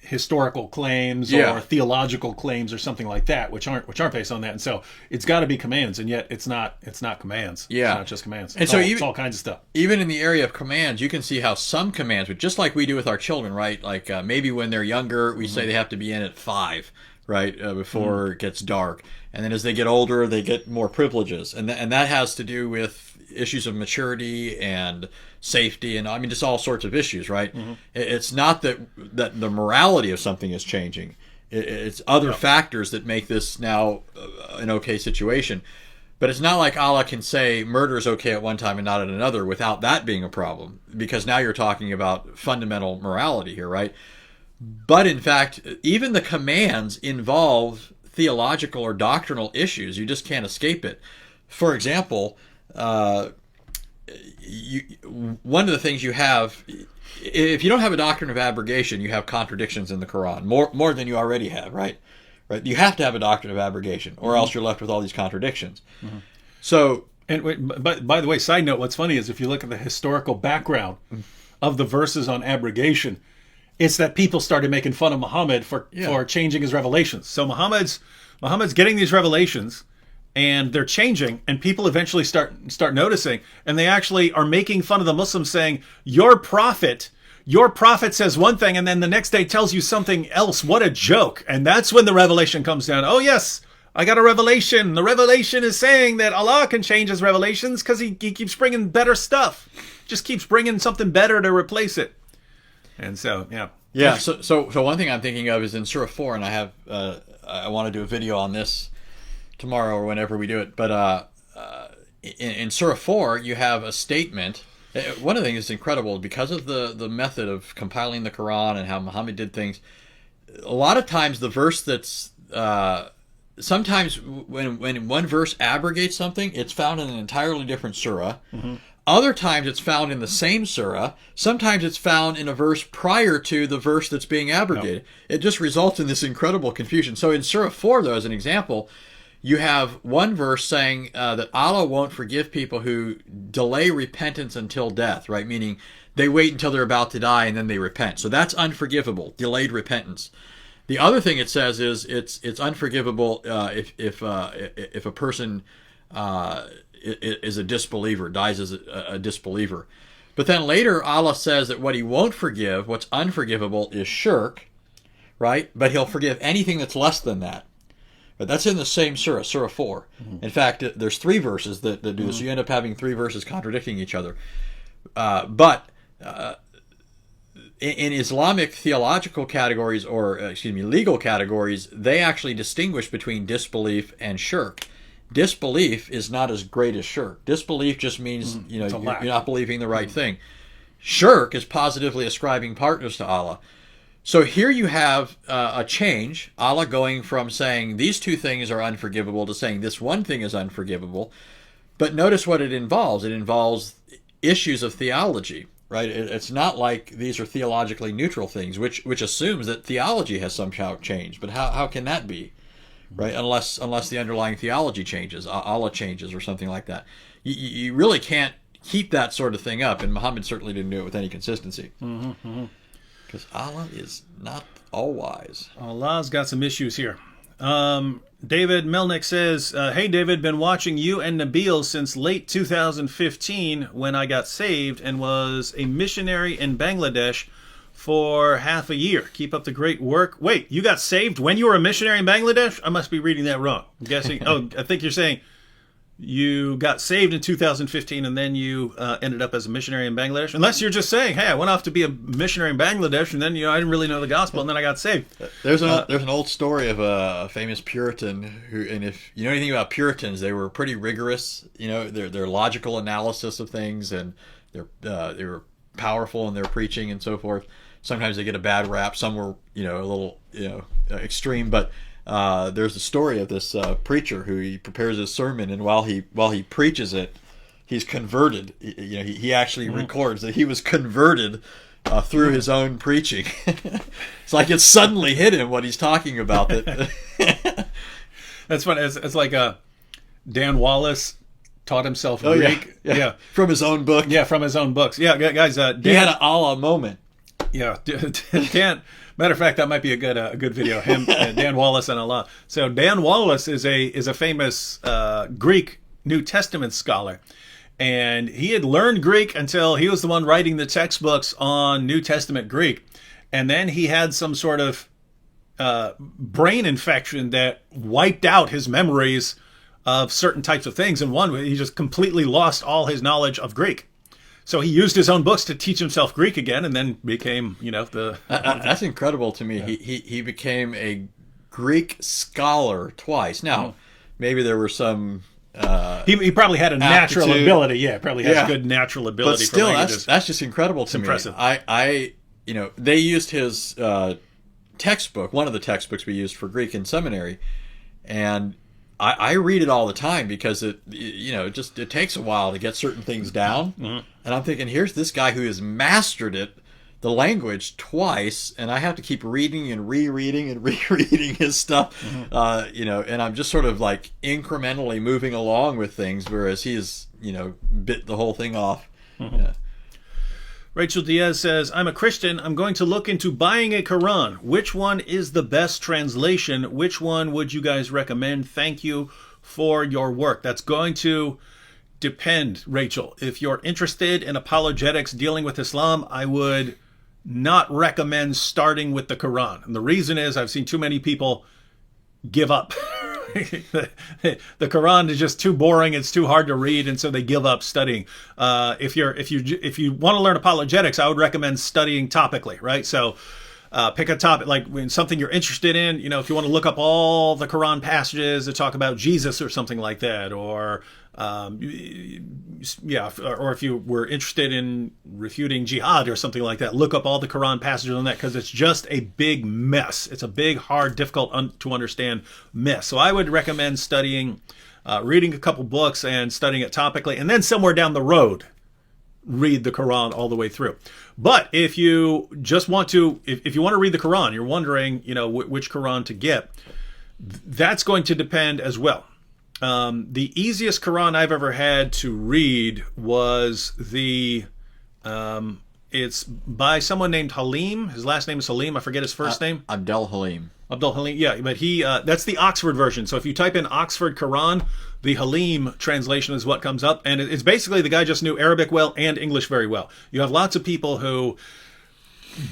historical claims or theological claims or something like that, which aren't based on that. And so it's got to be commands, and yet it's not commands. Yeah, it's not just commands. And it's all kinds of stuff. Even in the area of commands, you can see how some commands, but just like we do with our children, right? Like maybe when they're younger, we say they have to be in at 5. Right, before it gets dark. And then as they get older, they get more privileges. And that has to do with issues of maturity and safety and, I mean, just all sorts of issues, right? Mm-hmm. It's not that the morality of something is changing. It's other factors that make this now an okay situation. But it's not like Allah can say murder is okay at one time and not at another without that being a problem. Because now you're talking about fundamental morality here, right? But in fact, even the commands involve theological or doctrinal issues. You just can't escape it. For example, one of the things you have, if you don't have a doctrine of abrogation, you have contradictions in the Quran, more than you already have, right? Right? You have to have a doctrine of abrogation, or else you're left with all these contradictions. So, but by the way, side note, what's funny is if you look at the historical background of the verses on abrogation, it's that people started making fun of Muhammad for changing his revelations. So Muhammad's getting these revelations, and they're changing, and people eventually start noticing, and they actually are making fun of the Muslims, saying, your prophet says one thing, and then the next day tells you something else. What a joke. And that's when the revelation comes down. Oh yes, I got a revelation. The revelation is saying that Allah can change his revelations because he keeps bringing better stuff. Just keeps bringing something better to replace it. And so, yeah. Yeah, so one thing I'm thinking of is in Surah 4, and I want to do a video on this tomorrow or whenever we do it, but in Surah 4, you have a statement. One of the things that's incredible, because of the method of compiling the Quran and how Muhammad did things, a lot of times the verse that's... sometimes when one verse abrogates something, it's found in an entirely different surah. Other times it's found in the same surah. Sometimes it's found in a verse prior to the verse that's being abrogated. It just results in this incredible confusion. So in Surah 4, though, as an example, you have one verse saying that Allah won't forgive people who delay repentance until death, right? Meaning they wait until they're about to die and then they repent. So that's unforgivable, delayed repentance. The other thing it says is it's unforgivable if a person is a disbeliever, dies as a disbeliever. But then later Allah says that what he won't forgive, what's unforgivable, is shirk, right? But he'll forgive anything that's less than that. But that's in the same surah, Surah 4. In fact, there's 3 verses that do this. So you end up having 3 verses contradicting each other. But in Islamic theological categories, or legal categories, they actually distinguish between disbelief and shirk. Disbelief is not as great as shirk. Disbelief just means you're not believing the right thing. Shirk is positively ascribing partners to Allah. So here you have a change, Allah going from saying these 2 things are unforgivable to saying this one thing is unforgivable. But notice what it involves. It involves issues of theology, right? It's not like these are theologically neutral things, which assumes that theology has somehow changed. But how can that be, right? Unless the underlying theology changes, Allah changes or something like that. You really can't keep that sort of thing up, and Muhammad certainly didn't do it with any consistency. Because Allah is not all-wise. Allah's got some issues here. David Melnick says, hey, David, been watching you and Nabil since late 2015 when I got saved and was a missionary in Bangladesh for half a year. Keep up the great work. Wait, you got saved when you were a missionary in Bangladesh? I must be reading that wrong. I'm guessing. I think you're saying you got saved in 2015 and then you ended up as a missionary in Bangladesh. Unless you're just saying, hey, I went off to be a missionary in Bangladesh and then I didn't really know the gospel and then I got saved. There's an old story of a famous Puritan who, and if you know anything about Puritans, they were pretty rigorous. Their logical analysis of things, and they were powerful in their preaching and so forth. Sometimes they get a bad rap. Some were a little extreme, but there's a story of this preacher who he prepares his sermon, and while he preaches it, he's converted. He actually records that he was converted through his own preaching. It's like it suddenly hit him what he's talking about. That's funny. It's like Dan Wallace taught himself Greek. Yeah, from his own book. Yeah, from his own books. Yeah, guys. Dan, he had an Allah moment. Yeah, Dan. Matter of fact, that might be a good video. Him, Dan Wallace, and Allah. So Dan Wallace is a famous Greek New Testament scholar, and he had learned Greek until he was the one writing the textbooks on New Testament Greek, and then he had some sort of brain infection that wiped out his memories of certain types of things, and he just completely lost all his knowledge of Greek. So he used his own books to teach himself Greek again, and then became, That's incredible to me. Yeah. He became a Greek scholar twice. Now, maybe there were some. He probably had a natural ability. Yeah, probably has good natural ability. But still, that's just incredible to me. Impressive. They used his textbook, one of the textbooks we used for Greek in seminary, and I read it all the time because it takes a while to get certain things down. Mm-hmm. And I'm thinking, here's this guy who has mastered the language twice, and I have to keep reading and rereading and rereading his stuff, and I'm just sort of like incrementally moving along with things, whereas he has, bit the whole thing off. Mm-hmm. Rachel Diaz says, I'm a Christian. I'm going to look into buying a Quran. Which one is the best translation? Which one would you guys recommend? Thank you for your work. That's going to depend, Rachel. If you're interested in apologetics dealing with Islam, I would not recommend starting with the Quran. And the reason is I've seen too many people give up. The Quran is just too boring. It's too hard to read, and so they give up studying. If you want to learn apologetics, I would recommend studying topically, right? So pick a topic like when something you're interested in. If you want to look up all the Quran passages that talk about Jesus or something like that, or if you were interested in refuting jihad or something like that, look up all the Quran passages on that, because it's just a big mess. It's a big, hard, difficult to understand mess. So I would recommend studying, reading a couple books and studying it topically, and then somewhere down the road, read the Quran all the way through. But if you just want to, if you want to read the Quran, you're wondering, which Quran to get, that's going to depend as well. The easiest Quran I've ever had to read was it's by someone named Halim. His last name is Halim. I forget his first name. Abdel Halim. Abdul Halim, yeah, but that's the Oxford version. So if you type in Oxford Quran, the Halim translation is what comes up. And it's basically the guy just knew Arabic well and English very well. You have lots of people who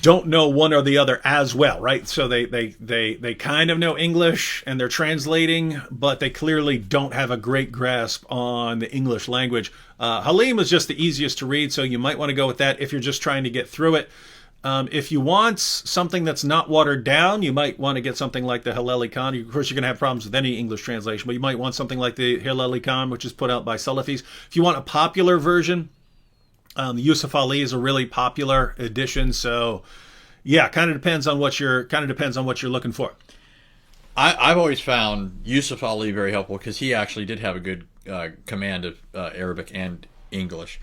don't know one or the other as well, right? So they kind of know English and they're translating, but they clearly don't have a great grasp on the English language. Halim is just the easiest to read, so you might want to go with that if you're just trying to get through it. If you want something that's not watered down, you might want to get something like the Halali Khan. Of course, you're going to have problems with any English translation, but you might want something like the Halali Khan, which is put out by Salafis. If you want a popular version, Yusuf Ali is a really popular edition. So, yeah, kind of depends on what you're looking for. I've always found Yusuf Ali very helpful because he actually did have a good command of Arabic and English.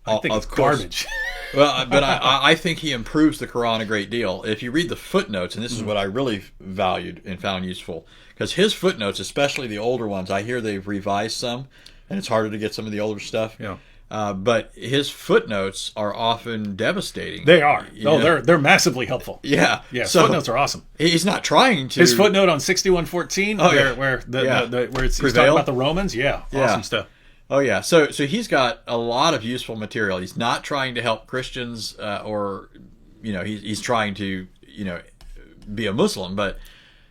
I think it's garbage. Well, but I think he improves the Quran a great deal. If you read the footnotes, and this is what I really valued and found useful, because his footnotes, especially the older ones, I hear they've revised some, and it's harder to get some of the older stuff. Yeah. But his footnotes are often devastating. They are. They're massively helpful. Yeah. Yeah. So, footnotes are awesome. He's not trying to. His footnote on 6114, where he's talking about the Romans. Yeah. Awesome stuff. Oh yeah, so he's got a lot of useful material. He's not trying to help Christians, or he's trying to be a Muslim, but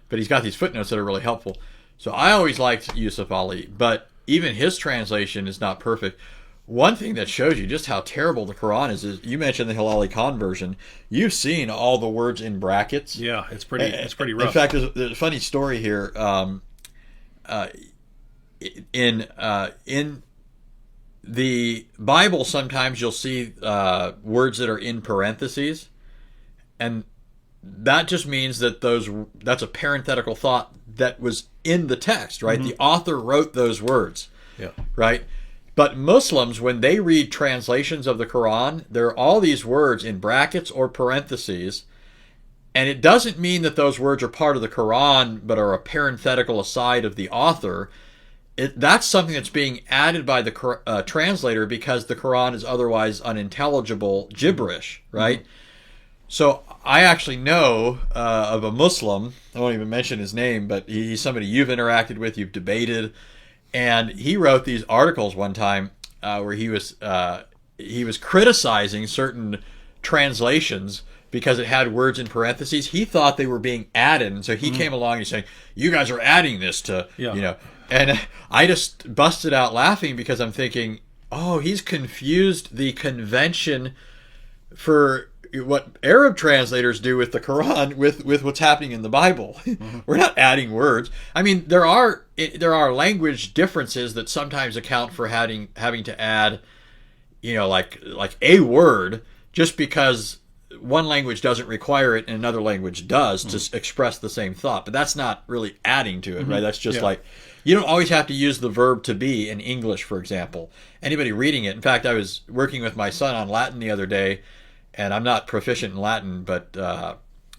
he's got these footnotes that are really helpful. So I always liked Yusuf Ali, but even his translation is not perfect. One thing that shows you just how terrible the Quran is you mentioned the Halali Khan version. You've seen all the words in brackets. Yeah, it's pretty rough. In fact, there's a funny story here. In the Bible, sometimes you'll see words that are in parentheses, and that just means that that's a parenthetical thought that was in the text, right? Mm-hmm. The author wrote those words, right? But Muslims, when they read translations of the Quran, there are all these words in brackets or parentheses, and it doesn't mean that those words are part of the Quran, but are a parenthetical aside of the author. That's something that's being added by the translator because the Quran is otherwise unintelligible gibberish, right? Mm-hmm. So I actually know of a Muslim, I won't even mention his name, but he's somebody you've interacted with, you've debated, and he wrote these articles one time where he was criticizing certain translations because it had words in parentheses. He thought they were being added, and so he came along and he's saying, you guys are adding this to, And I just busted out laughing because I'm thinking, oh, he's confused the convention for what Arab translators do with the Quran with what's happening in the Bible. Mm-hmm. We're not adding words. I mean, there are language differences that sometimes account for having to add, like a word just because one language doesn't require it and another language does to express the same thought. But that's not really adding to it, right? That's just like, you don't always have to use the verb to be in English, for example. Anybody reading it. In fact, I was working with my son on Latin the other day, and I'm not proficient in Latin, but I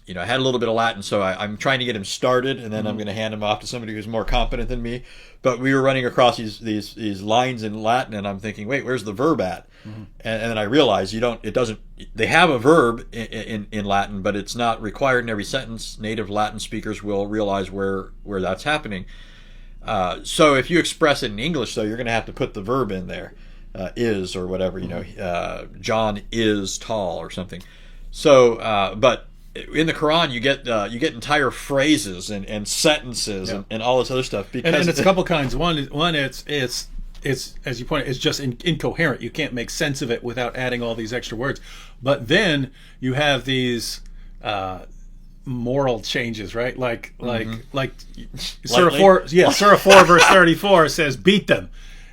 had a little bit of Latin, so I'm trying to get him started, and then I'm going to hand him off to somebody who's more competent than me. But we were running across these lines in Latin, and I'm thinking, wait, where's the verb at? And then I realized they have a verb in Latin, but it's not required in every sentence. Native Latin speakers will realize where that's happening. So if you express it in English, though, you're going to have to put the verb in there, is or whatever, John is tall or something. So, but in the Quran, you get entire phrases and sentences and all this other stuff. Because and it's a couple kinds. One, it's as you point out, it's just incoherent. You can't make sense of it without adding all these extra words. But then you have these moral changes, right? Like Surah 4, Surah 4 verse 34 says, "Beat them,"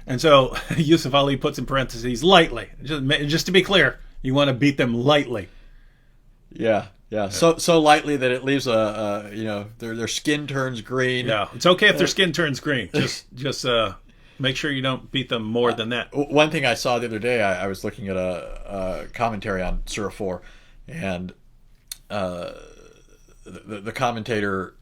and so Yusuf Ali puts in parentheses, "lightly." Just to be clear, you want to beat them lightly. Yeah. So lightly that it leaves their skin turns green. Yeah, it's okay if their skin turns green. Just make sure you don't beat them more than that. One thing I saw the other day, I was looking at a commentary on Surah 4, and the commentator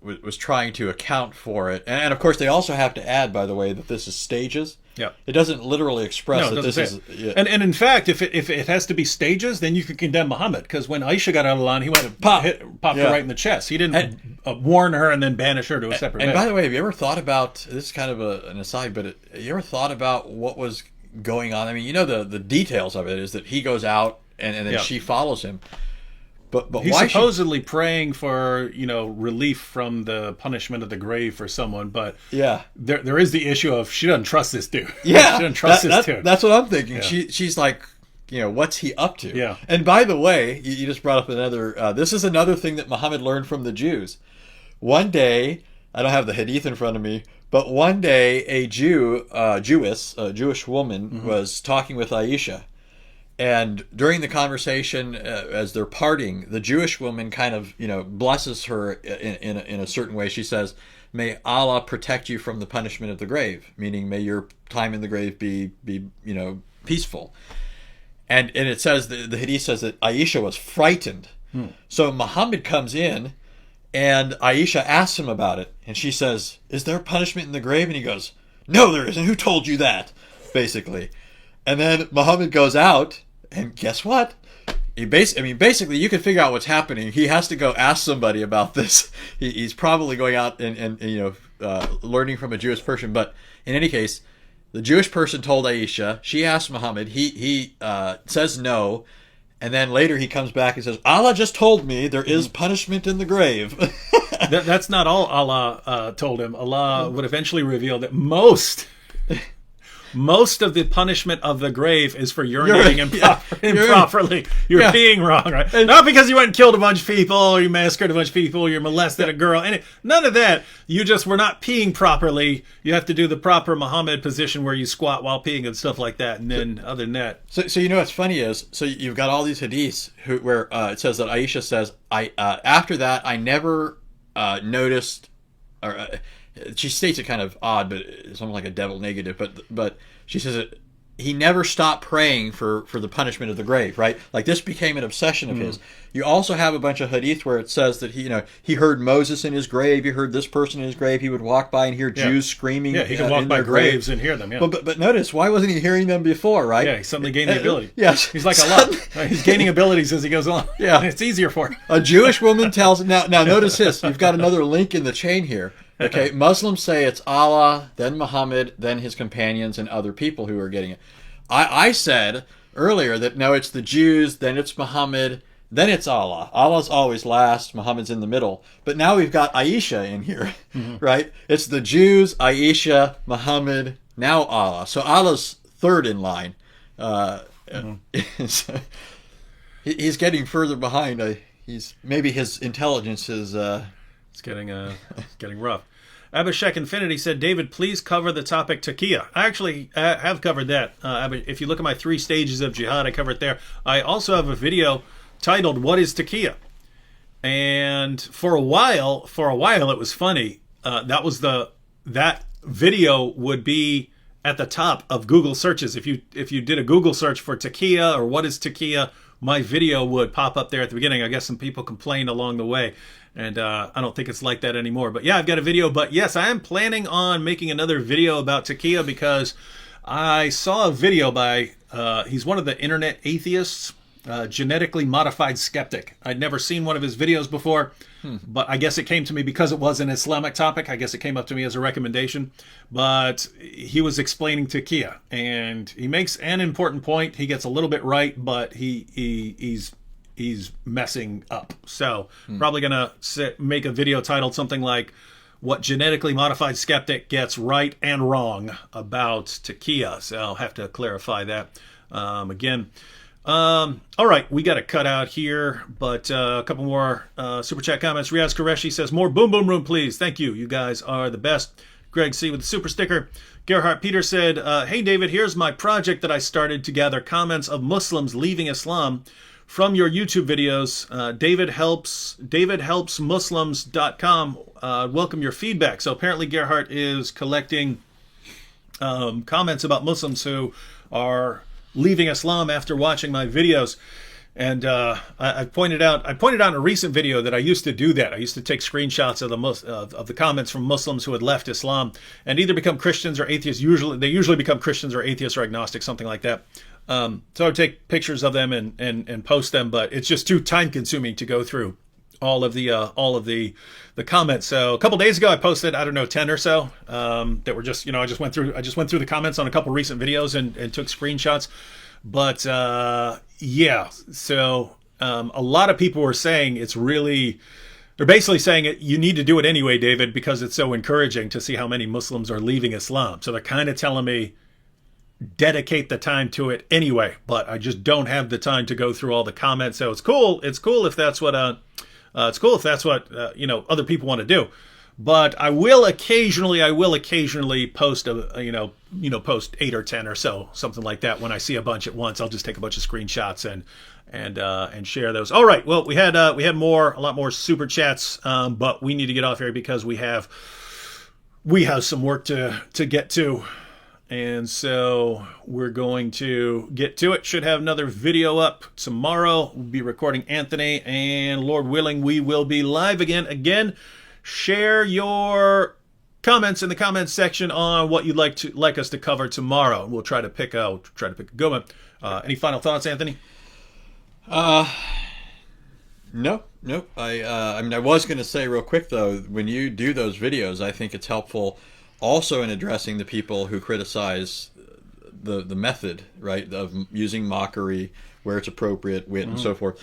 was trying to account for it, and of course they also have to add, by the way, that this is stages. Yeah, it doesn't literally express that this is. Yeah. And in fact, if it has to be stages, then you can condemn Muhammad, because when Aisha got out of line, he went and popped her right in the chest. He didn't warn her and then banish her to a separate. And by the way, have you ever thought about this? Is kind of an aside, but have you ever thought about what was going on? I mean, the details of it is that he goes out and then she follows him. But he's why supposedly praying for relief from the punishment of the grave for someone, but there is the issue of she doesn't trust this dude. Yeah, she doesn't trust this dude. That's what I'm thinking. Yeah. She's like, what's he up to? Yeah. And by the way, you just brought up another. This is another thing that Muhammad learned from the Jews. One day, I don't have the hadith in front of me, but one day a Jewish woman was talking with Aisha. And during the conversation, as they're parting, the Jewish woman kind of, blesses her in a certain way. She says, "May Allah protect you from the punishment of the grave," meaning may your time in the grave be peaceful. And it says, the hadith says that Aisha was frightened. So Muhammad comes in, and Aisha asks him about it. And she says, "Is there punishment in the grave?" And he goes, "No, there isn't. Who told you that?" Basically. And then Muhammad goes out. And guess what? Basically, you can figure out what's happening. He has to go ask somebody about this. He's probably going out and learning from a Jewish person. But in any case, the Jewish person told Aisha. She asked Muhammad. He says no, and then later he comes back and says, "Allah just told me there is punishment in the grave." That's not all Allah told him. Allah would eventually reveal that most of the punishment of the grave is for urinating improperly. You're peeing wrong, right? And not because you went and killed a bunch of people, or you massacred a bunch of people, or you molested a girl. None of that. You just were not peeing properly. You have to do the proper Muhammad position where you squat while peeing and stuff like that. And then other than that. So what's funny is, so you've got all these hadiths where it says that Aisha says, after that, I never noticed, or she states it kind of odd, but it's almost like a double negative. But she says that he never stopped praying for the punishment of the grave, right? Like this became an obsession of his. You also have a bunch of hadith where it says that he heard Moses in his grave, he heard this person in his grave. He would walk by and hear Jews screaming. Yeah, he could walk by graves and hear them. Yeah. But notice, why wasn't he hearing them before, right? Yeah, he suddenly gained the ability. Yes, he's like a lot. He's gaining abilities as he goes on. Yeah, it's easier for him. A Jewish woman tells now. Notice this. You've got another link in the chain here. Okay, Muslims say it's Allah, then Muhammad, then his companions, and other people who are getting it. I said earlier that no, it's the Jews, then it's Muhammad, then it's Allah. Allah's always last, Muhammad's in the middle. But now we've got Aisha in here, right? It's the Jews, Aisha, Muhammad, now Allah. So Allah's third in line. He's getting further behind. Maybe his intelligence is... It's getting rough. Abhishek Infinity said, David, please cover the topic taqiyya. I actually have covered that. If you look at my 3 stages of jihad, I cover it there. I also have a video titled, What is Taqiyya? And for a while, it was funny. That video would be at the top of Google searches. If you did a Google search for taqiyya or what is taqiyya, my video would pop up there at the beginning. I guess some people complained along the way, and I don't think it's like that anymore. But yeah, I've got a video. But yes, I am planning on making another video about taqiyya because I saw a video by, he's one of the internet atheists, genetically modified skeptic. I'd never seen one of his videos before, but I guess it came to me because it was an Islamic topic. I guess it came up to me as a recommendation. But he was explaining taqiyya, and he makes an important point. He gets a little bit right, but he's messing up. So probably gonna make a video titled something like "What Genetically Modified Skeptic Gets Right and Wrong About Taqiyya." So I'll have to clarify that again. All right, we got to cut out here, but a couple more super chat comments. Riaz Qureshi says, more boom boom room, please. Thank you. You guys are the best. Greg C. with the super sticker. Gerhard Peter said, hey, David, here's my project that I started to gather comments of Muslims leaving Islam from your YouTube videos. DavidHelpsMuslims.com. Welcome your feedback. So apparently Gerhard is collecting comments about Muslims who are leaving Islam after watching my videos. And I pointed out in a recent video that I used to do that. I used to take screenshots of the comments from Muslims who had left Islam and either become Christians or atheists. They usually become Christians or atheists or agnostics, something like that. So I would take pictures of them and post them, but it's just too time consuming to go through all of the comments. So a couple days ago, I posted, 10 or so that were just, I just went through the comments on a couple recent videos and took screenshots. But yeah, so a lot of people were saying they're basically saying you need to do it anyway, David, because it's so encouraging to see how many Muslims are leaving Islam. So they're kind of telling me dedicate the time to it anyway, but I just don't have the time to go through all the comments. So it's cool if that's what other people want to do. But I will occasionally post post 8 or 10 or so, something like that. When I see a bunch at once, I'll just take a bunch of screenshots and share those. All right. Well, we had a lot more super chats, but we need to get off here because we have some work to get to. And so we're going to get to it. Should have another video up tomorrow. We'll be recording Anthony, and Lord willing, we will be live again. Share your comments in the comments section on what you'd like us to cover tomorrow. We'll try to pick a good one. Any final thoughts, Anthony? No. I was going to say real quick though, when you do those videos, I think it's helpful also in addressing the people who criticize the method, right, of using mockery where it's appropriate, wit, and so forth.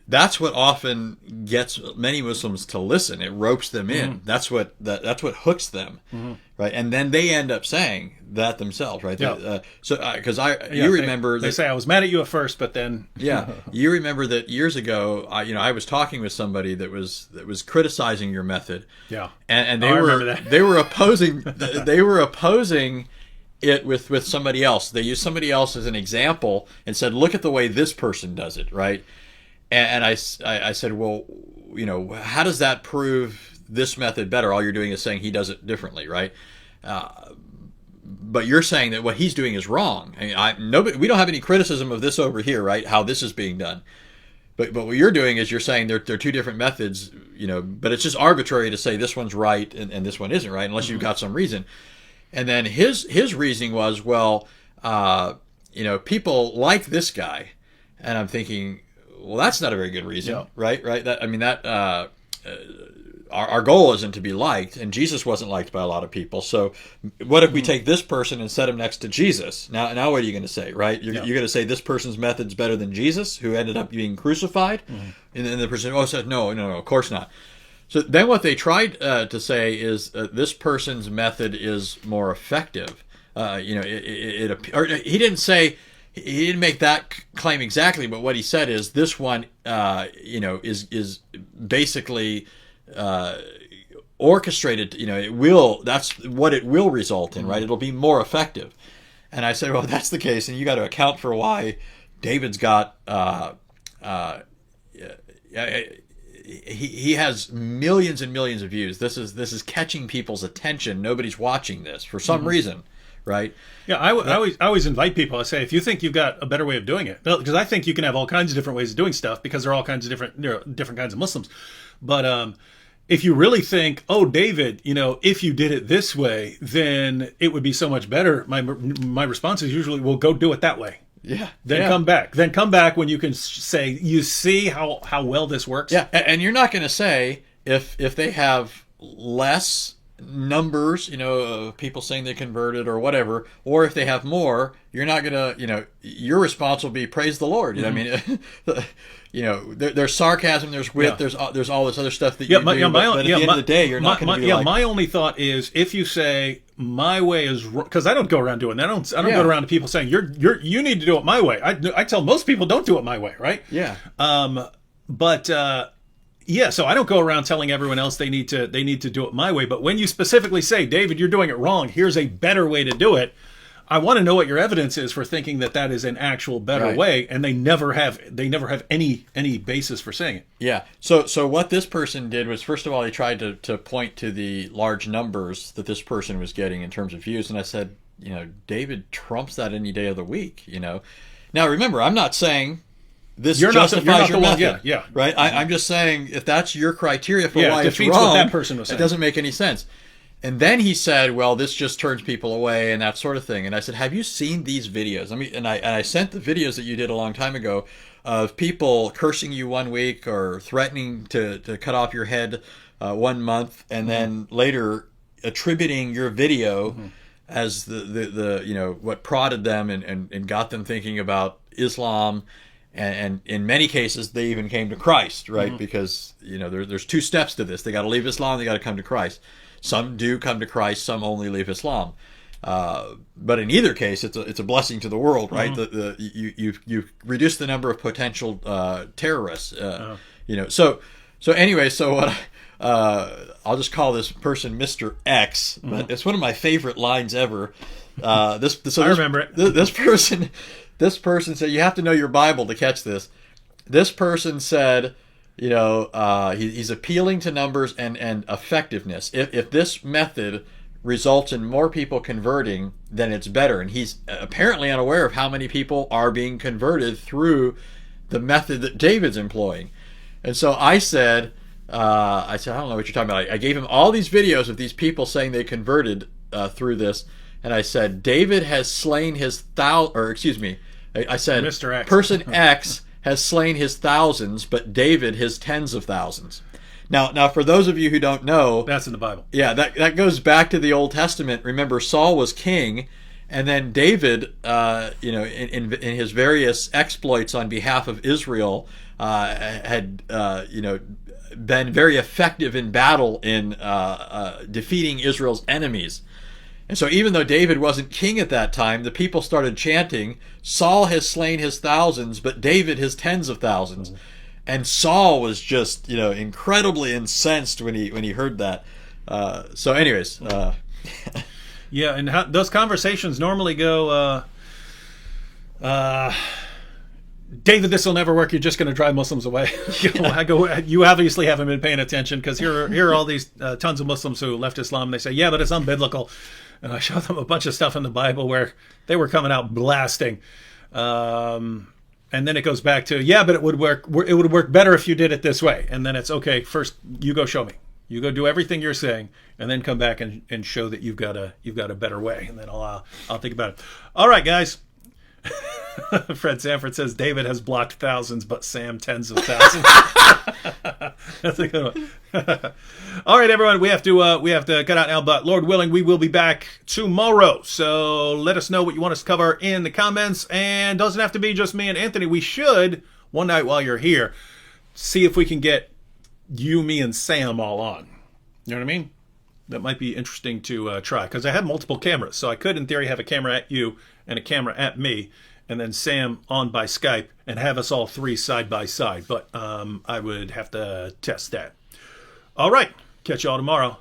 That's what often gets many Muslims to listen. It ropes them in. That's what hooks them, right? And then they end up saying that themselves, right? Yeah. You remember they say I was mad at you at first, but then you remember that years ago. I was talking with somebody that was criticizing your method. Yeah, and they were opposing it with somebody else. They used somebody else as an example and said, "Look at the way this person does it," right? And I said, well, how does that prove this method better? All you're doing is saying he does it differently, right? But you're saying that what he's doing is wrong. We don't have any criticism of this over here, right? How this is being done. But what you're doing is you're saying they're two different methods, but it's just arbitrary to say this one's right and this one isn't right unless you've got some reason. And then his reasoning was, well, people like this guy. And I'm thinking, well, that's not a very good reason, right? Our goal isn't to be liked, and Jesus wasn't liked by a lot of people. So, what if we take this person and set him next to Jesus? Now, what are you going to say, right? You're going to say this person's method's better than Jesus, who ended up being crucified, and then the person said, no, of course not. So then, what they tried to say is this person's method is more effective. He didn't say. He didn't make that claim exactly, but what he said is this one, is basically orchestrated, it will, that's what it will result in, right? It'll be more effective. And I said, well, if that's the case, and you got to account for why David's got, he has millions and millions of views. This is catching people's attention. Nobody's watching this for some reason, right? Yeah, I always invite people. I say, if you think you've got a better way of doing it, because I think you can have all kinds of different ways of doing stuff, because there are all kinds of different kinds of Muslims. But if you really think, oh, David, if you did it this way, then it would be so much better. My response is usually, well, go do it that way. Yeah. Then come back. Then come back when you can say, you see how well this works. Yeah, and you're not going to say if they have less numbers, of people saying they converted or whatever, or if they have more, you're not going to, your response will be praise the Lord. I mean, there's sarcasm, there's wit, there's all this other stuff that you do. But at the end of the day, you're not going to be like. My only thought is, if you say my way is, because I don't go around doing that. I don't go around to people saying you need to do it my way. I tell most people don't do it my way, right? Yeah. So I don't go around telling everyone else they need to do it my way. But when you specifically say, David, you're doing it wrong, here's a better way to do it, I want to know what your evidence is for thinking that is an actual better way, and they never have any basis for saying it. Yeah. So what this person did was, first of all, he tried to point to the large numbers that this person was getting in terms of views, and I said, David trumps that any day of the week. Now remember, I'm not saying this justifies your method. Yeah. Right? I'm just saying, if that's your criteria for why it's wrong, what that person was saying. It doesn't make any sense. And then he said, well, this just turns people away and that sort of thing. And I said, have you seen these videos? I sent the videos that you did a long time ago of people cursing you one week or threatening to cut off your head 1 month, and then later attributing your video as the what prodded them and got them thinking about Islam. And in many cases, they even came to Christ, right? Because, there's 2 steps to this. They got to leave Islam, they got to come to Christ. Some do come to Christ, some only leave Islam. But in either case, it's a blessing to the world, right? You reduce the number of potential terrorists. So anyway, what I'll just call this person Mr. X, but it's one of my favorite lines ever. I remember it. This person said, you have to know your Bible to catch this. This person said, he's appealing to numbers and effectiveness. If this method results in more people converting, then it's better. And he's apparently unaware of how many people are being converted through the method that David's employing. And so I said, I don't know what you're talking about. I gave him all these videos of these people saying they converted through this. And I said, David has slain his I said, Mr. X. Person X has slain his thousands, but David his tens of thousands. Now, for those of you who don't know, that's in the Bible. Yeah, that goes back to the Old Testament. Remember, Saul was king, and then David, in his various exploits on behalf of Israel, had been very effective in battle in defeating Israel's enemies. And so even though David wasn't king at that time, the people started chanting, Saul has slain his thousands, but David his tens of thousands. And Saul was just, incredibly incensed when he heard that. Yeah, and those conversations normally go, David, this will never work. You're just going to drive Muslims away. I go, you obviously haven't been paying attention, because here are all these tons of Muslims who left Islam. And they say, yeah, but it's unbiblical. And I show them a bunch of stuff in the Bible where they were coming out blasting. And then it goes back to, yeah, but it would work. It would work better if you did it this way. And then it's, okay, first you go show me. You go do everything you're saying, and then come back and show that you've got a better way. And then I'll think about it. All right, guys. Fred Sanford says David has blocked thousands, but Sam tens of thousands. That's a good one. All right, everyone, we have to cut out now, but Lord willing, we will be back tomorrow. So let us know what you want us to cover in the comments, and doesn't have to be just me and Anthony. We should, one night while you're here, see if we can get you, me, and Sam all on. You know what I mean? That might be interesting to try, because I have multiple cameras, so I could, in theory, have a camera at you and a camera at me, and then Sam on by Skype, and have us all 3 side by side. But I would have to test that. All right. Catch you all tomorrow.